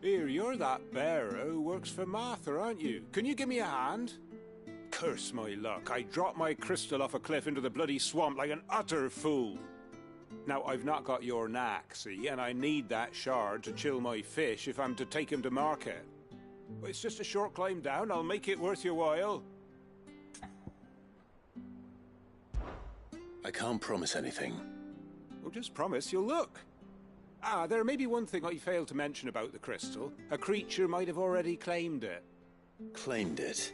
Here, you're that bearer who works for Martha, aren't you? Can you give me a hand? Curse my luck, I dropped my crystal off a cliff into the bloody swamp like an utter fool. Now, I've not got your knack, see, and I need that shard to chill my fish if I'm to take him to market. But it's just a short climb down, I'll make it worth your while. I can't promise anything. Well, just promise you'll look. Ah, there may be one thing I failed to mention about the crystal. A creature might have already claimed it. Claimed it?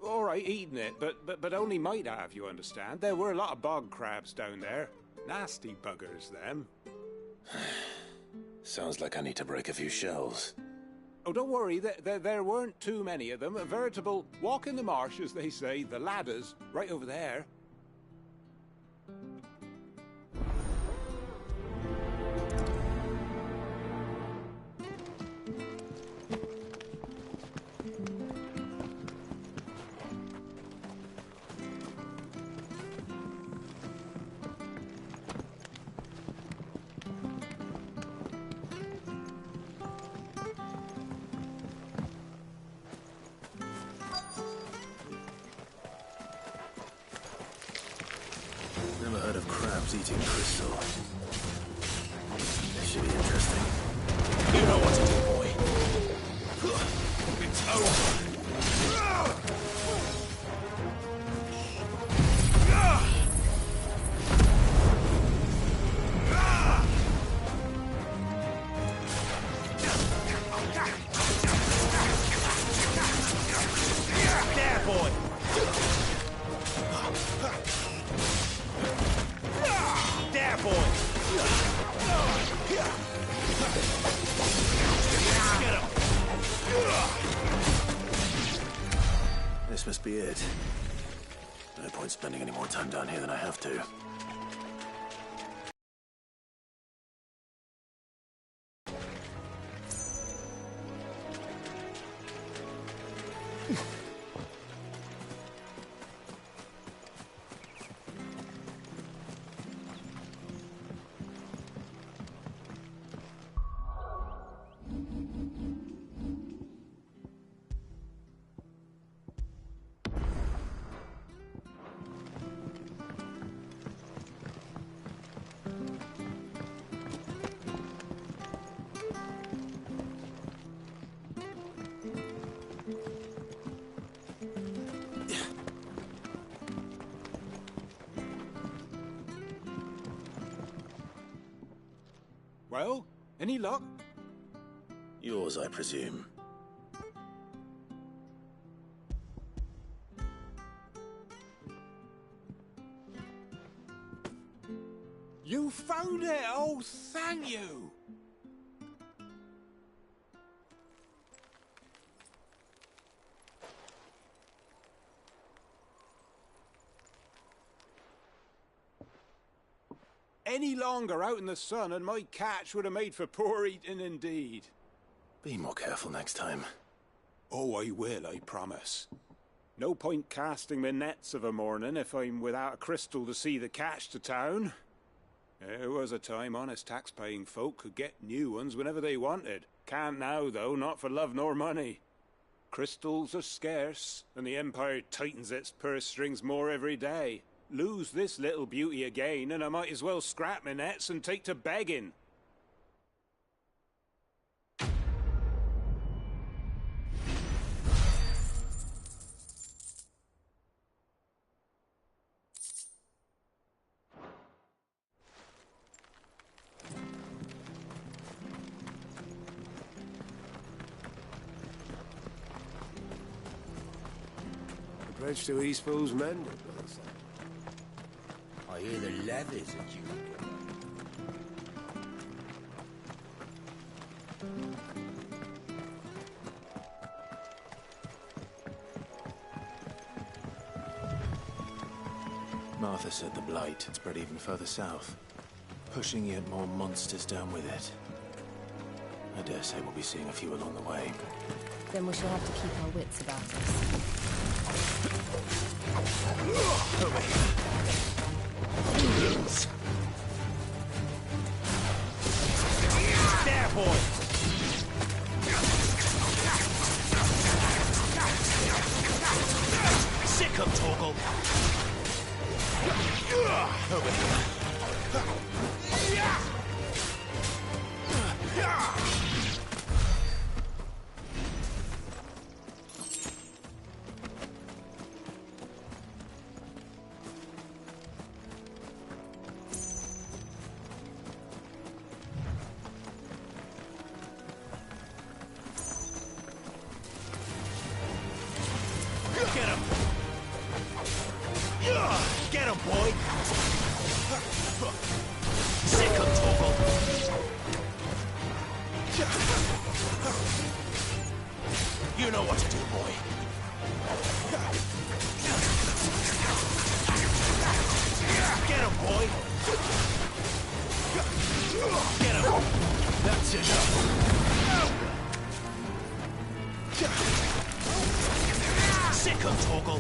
All right, eaten it, but only might have, you understand. There were a lot of bog crabs down there. Nasty buggers, them. Sounds like I need to break a few shells. Oh, don't worry, there weren't too many of them. A veritable walk in the marsh, as they say, the ladders, right over there. Never heard of crabs eating crystal. This should be interesting. You know what to do, boy. This must be it. No point spending any more time down here than I have to. Well, any luck? Yours, I presume. You found it! Oh, thank you! Any longer out in the sun and my catch would have made for poor eating indeed. Be more careful next time. Oh, I will, I promise. No point casting my nets of a morning if I'm without a crystal to see the catch to town. There was a time honest tax-paying folk could get new ones whenever they wanted. Can't now, though, not for love nor money. Crystals are scarce, and the Empire tightens its purse strings more every day. Lose this little beauty again, and I might as well scrap my nets and take to begging. The bridge to Eastpool's mended, Wilson. I hear the levies are due to go. Martha said the blight had spread even further south, pushing yet more monsters down with it. I dare say we'll be seeing a few along the way. Then we shall have to keep our wits about us. Over here. Indians! There, boy! Sick of Torgal! Over here. Get him, boy! Sick of Torgal! You know what to do, boy. Get him, boy! Get him! That's enough! Sick of Torgal!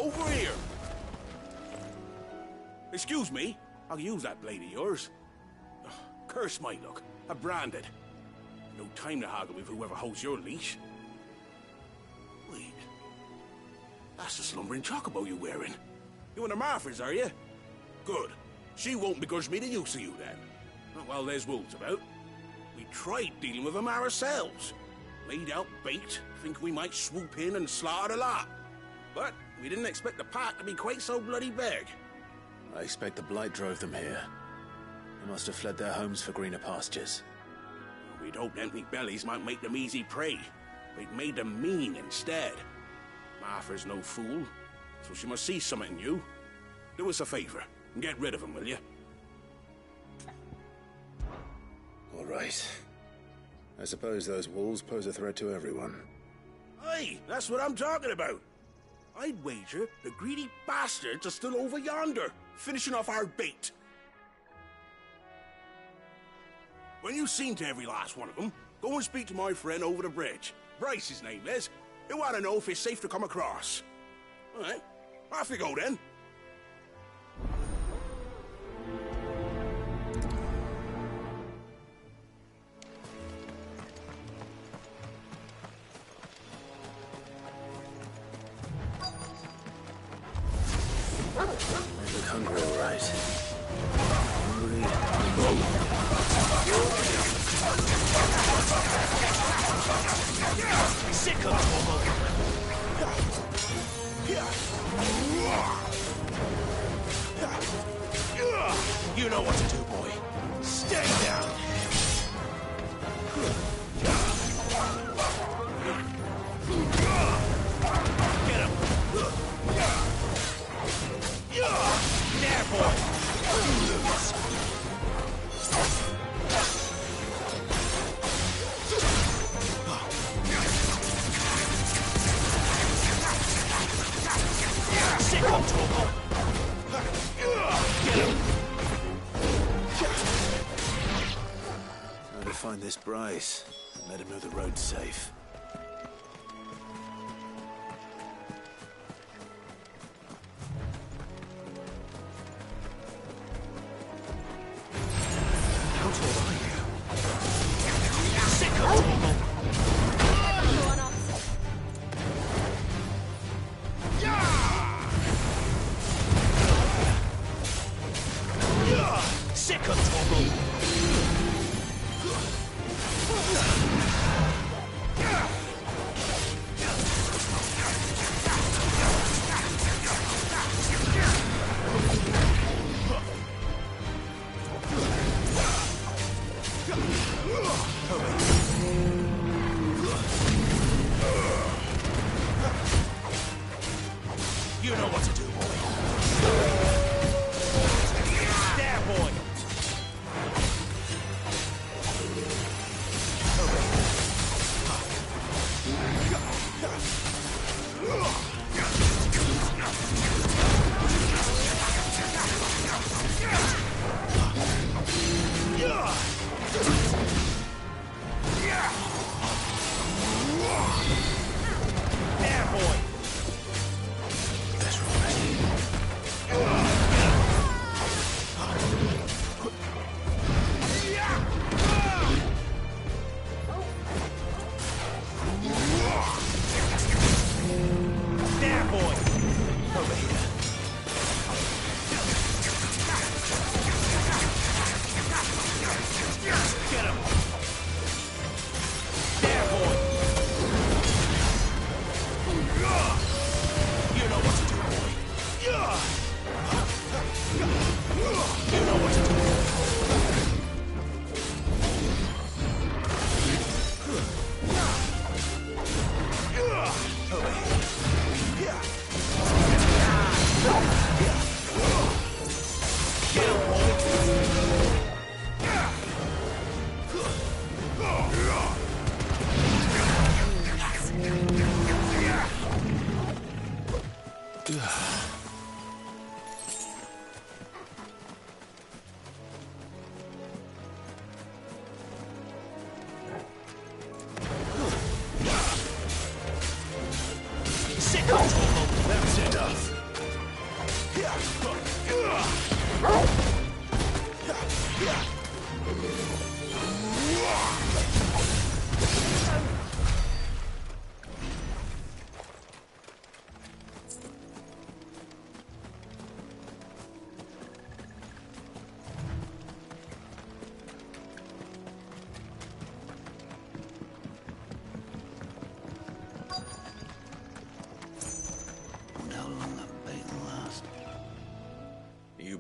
Over here! Excuse me, I'll use that blade of yours. Ugh, curse my luck. I'm branded. No time to haggle with whoever holds your leash. Wait. That's the slumbering chocobo you're wearing. You one of Martha's, are you? Good. She won't begrudge me the use of you, then. Not while there's wolves about. We tried dealing with them ourselves. Laid out bait, thinking we might swoop in and slaughter the lot. But we didn't expect the pack to be quite so bloody big. I expect the blight drove them here. They must have fled their homes for greener pastures. We'd hoped empty bellies might make them easy prey. We'd made them mean instead. Martha's no fool, so she must see something in you. Do us a favor and get rid of them, will you? All right. I suppose those wolves pose a threat to everyone. Aye, that's what I'm talking about. I'd wager the greedy bastards are still over yonder, finishing off our bait. When you've seen to every last one of them, go and speak to my friend over the bridge. Bryce, his name is. He'll want to know if it's safe to come across. All right, off you go then. They look hungry, all right. Hungry. Sick of trouble. You know what to do, boy. Stay down. Get him. There, boy. Sick of trouble. Get him. Trying to find this Bryce. Let him know the road's safe. How tall are you? Sick of trouble. Sick of trouble. You know what to do, boy. There, boy. There, boy. That's right.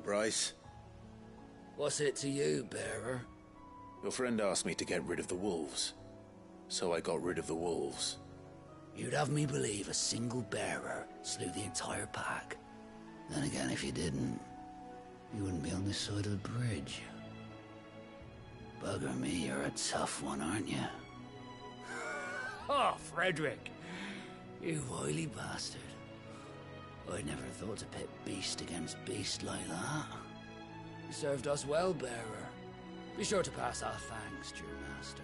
Bryce? What's it to you, bearer? Your friend asked me to get rid of the wolves, so I got rid of the wolves. You'd have me believe a single bearer slew the entire pack. Then again, if you didn't, you wouldn't be on this side of the bridge. Bugger me, you're a tough one, aren't you? Oh, Frederick! You wily bastard. I'd never thought to pit beast against beast like that. You served us well, bearer. Be sure to pass our thanks to your master.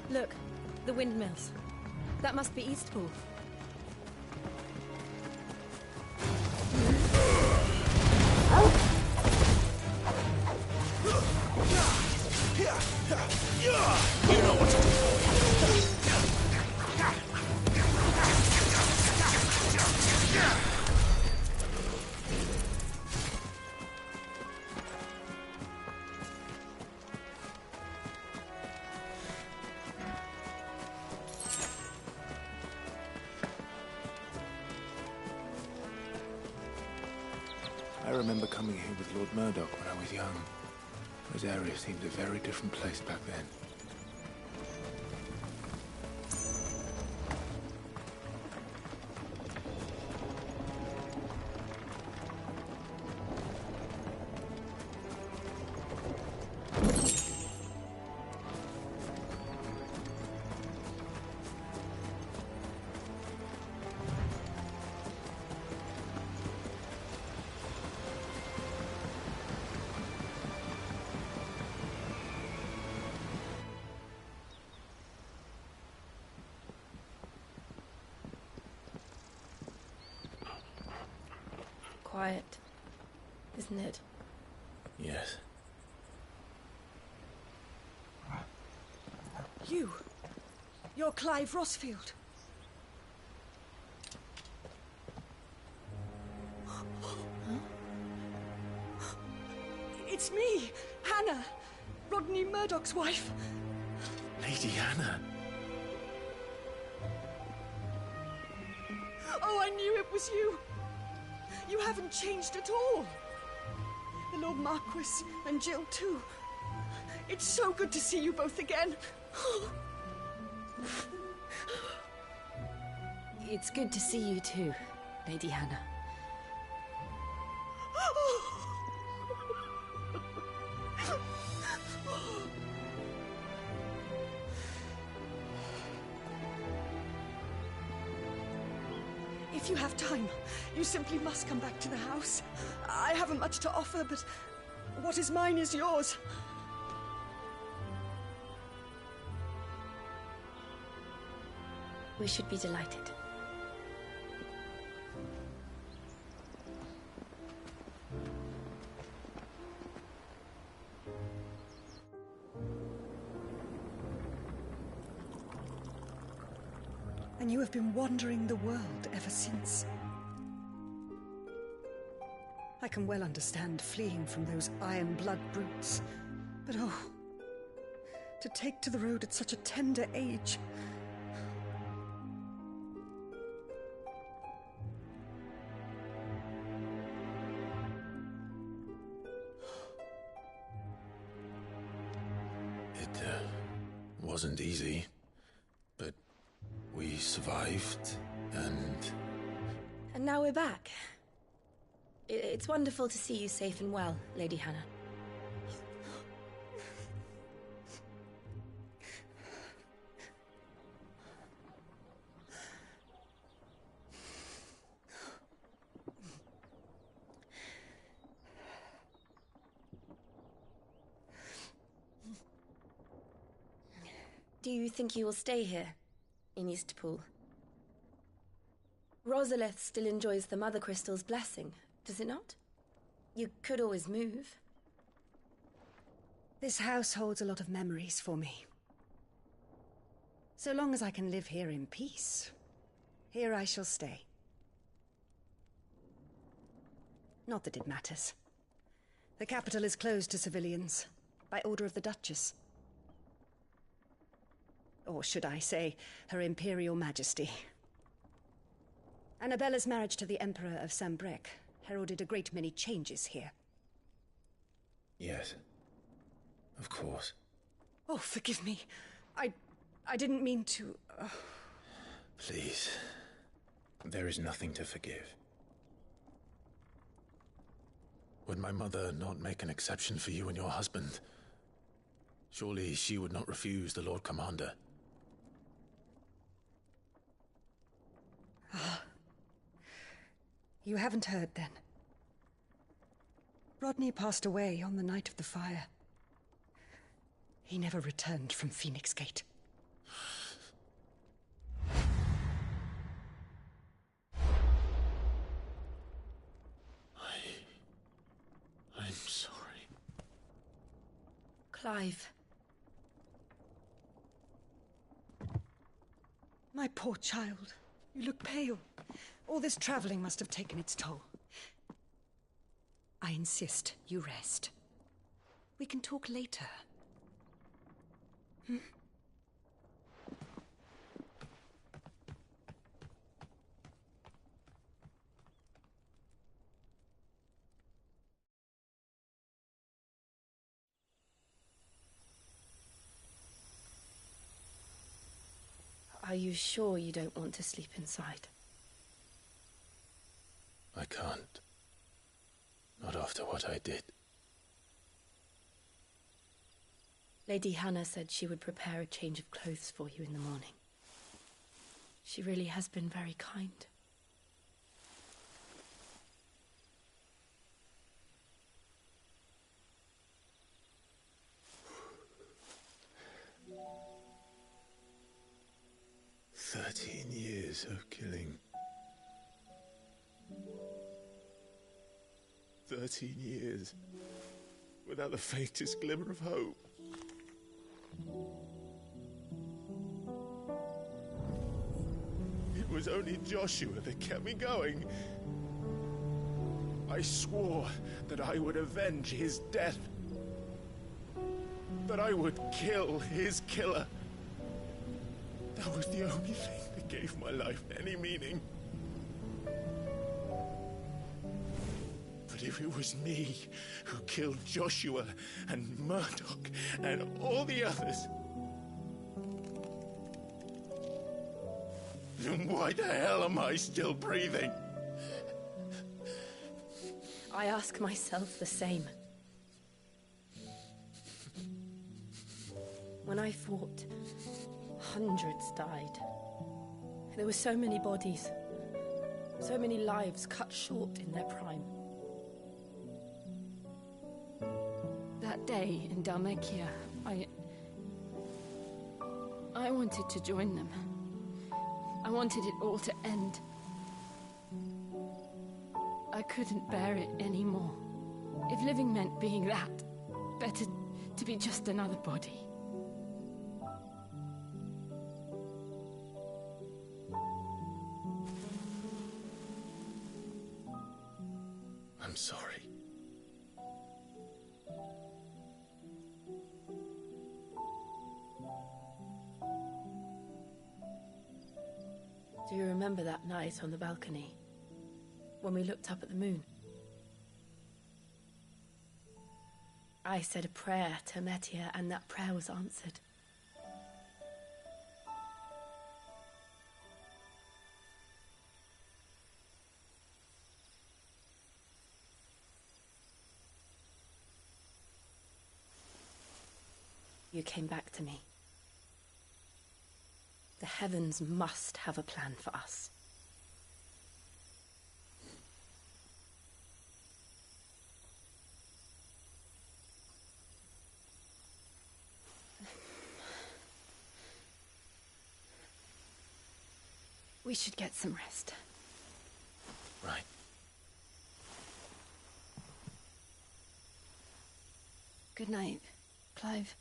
Look, the windmills. That must be Eastpool. You know what to do. I remember coming here with Lord Murdoch when I was young. This area seemed a very different place back then. Quiet, isn't it? Yes. You're Clive Rossfield. It's me, Hannah, Rodney Murdoch's wife. Lady Hannah. Oh, I knew it was you. You haven't changed at all. The Lord Marquis and Jill too. It's so good to see you both again. It's good to see you too, Lady Hannah. If you have time, you simply must come back to the house. I haven't much to offer, but what is mine is yours. We should be delighted. And you have been wandering the world ever since. I can well understand fleeing from those iron blood brutes, but oh, to take to the road at such a tender age. It wasn't easy, but we survived, and... And now we're back. It's wonderful to see you safe and well, Lady Hannah. Do you think you will stay here, in Eastpool? Rosalith still enjoys the Mother Crystal's blessing, does it not? You could always move. This house holds a lot of memories for me. So long as I can live here in peace, here I shall stay. Not that it matters. The capital is closed to civilians, by order of the Duchess. Or should I say, Her Imperial Majesty. Annabella's marriage to the Emperor of Sambrec heralded a great many changes here. Yes. Of course. Oh, forgive me. I didn't mean to... Please. There is nothing to forgive. Would my mother not make an exception for you and your husband? Surely she would not refuse the Lord Commander. You haven't heard, then. Rodney passed away on the night of the fire. He never returned from Phoenix Gate. I'm sorry. Clive. My poor child. You look pale. All this traveling must have taken its toll. I insist you rest. We can talk later. Hmm? Are you sure you don't want to sleep inside? I can't. Not after what I did. Lady Hannah said she would prepare a change of clothes for you in the morning. She really has been very kind. Years of killing. 13 years without the faintest glimmer of hope. It was only Joshua that kept me going. I swore that I would avenge his death. That I would kill his killer. That was the only thing that gave my life any meaning. But if it was me who killed Joshua and Murdoch and all the others, then why the hell am I still breathing? I ask myself the same. When I fought, hundreds died. There were so many bodies, so many lives cut short in their prime. That day in Dalmekia, I wanted to join them. I wanted it all to end. I couldn't bear it anymore. If living meant being that, better to be just another body. I'm sorry. Do you remember that night on the balcony, when we looked up at the moon? I said a prayer to Metia, and that prayer was answered. You came back to me. The heavens must have a plan for us. We should get some rest. Right. Good night, Clive.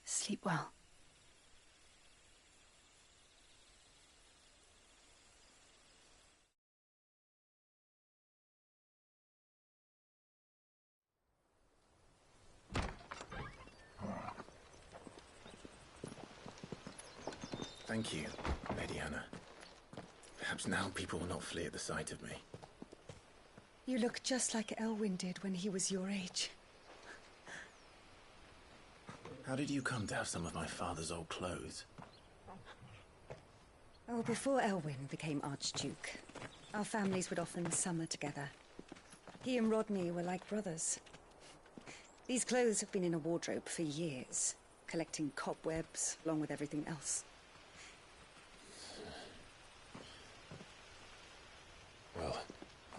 Sleep well. Thank you, Lady Hannah. Perhaps now people will not flee at the sight of me. You look just like Elwyn did when he was your age. How did you come to have some of my father's old clothes? Oh, before Elwyn became Archduke, our families would often summer together. He and Rodney were like brothers. These clothes have been in a wardrobe for years, collecting cobwebs along with everything else. Well,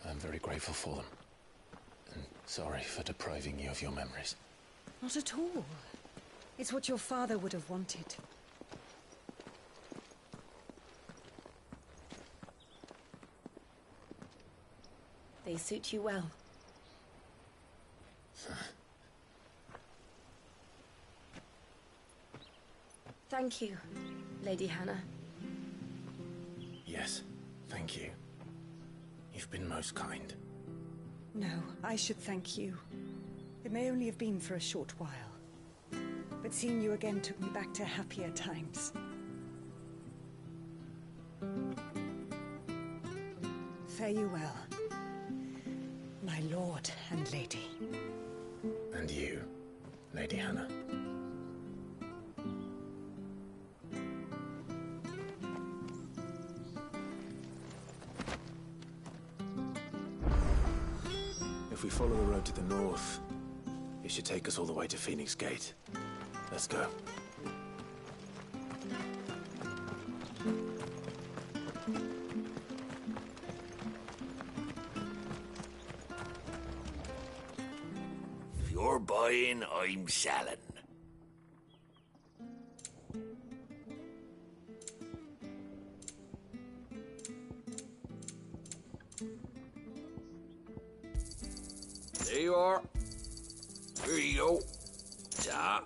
I'm very grateful for them. And sorry for depriving you of your memories. Not at all. It's what your father would have wanted. They suit you well. Thank you, Lady Hannah. Yes, thank you. You've been most kind. No, I should thank you. It may only have been for a short while, but seeing you again took me back to happier times. Fare you well, my lord and lady. And you, Lady Hannah. If we follow the road to the north, it should take us all the way to Phoenix Gate. Let's go. If you're buying, I'm selling. There you are. Here you go. Ta.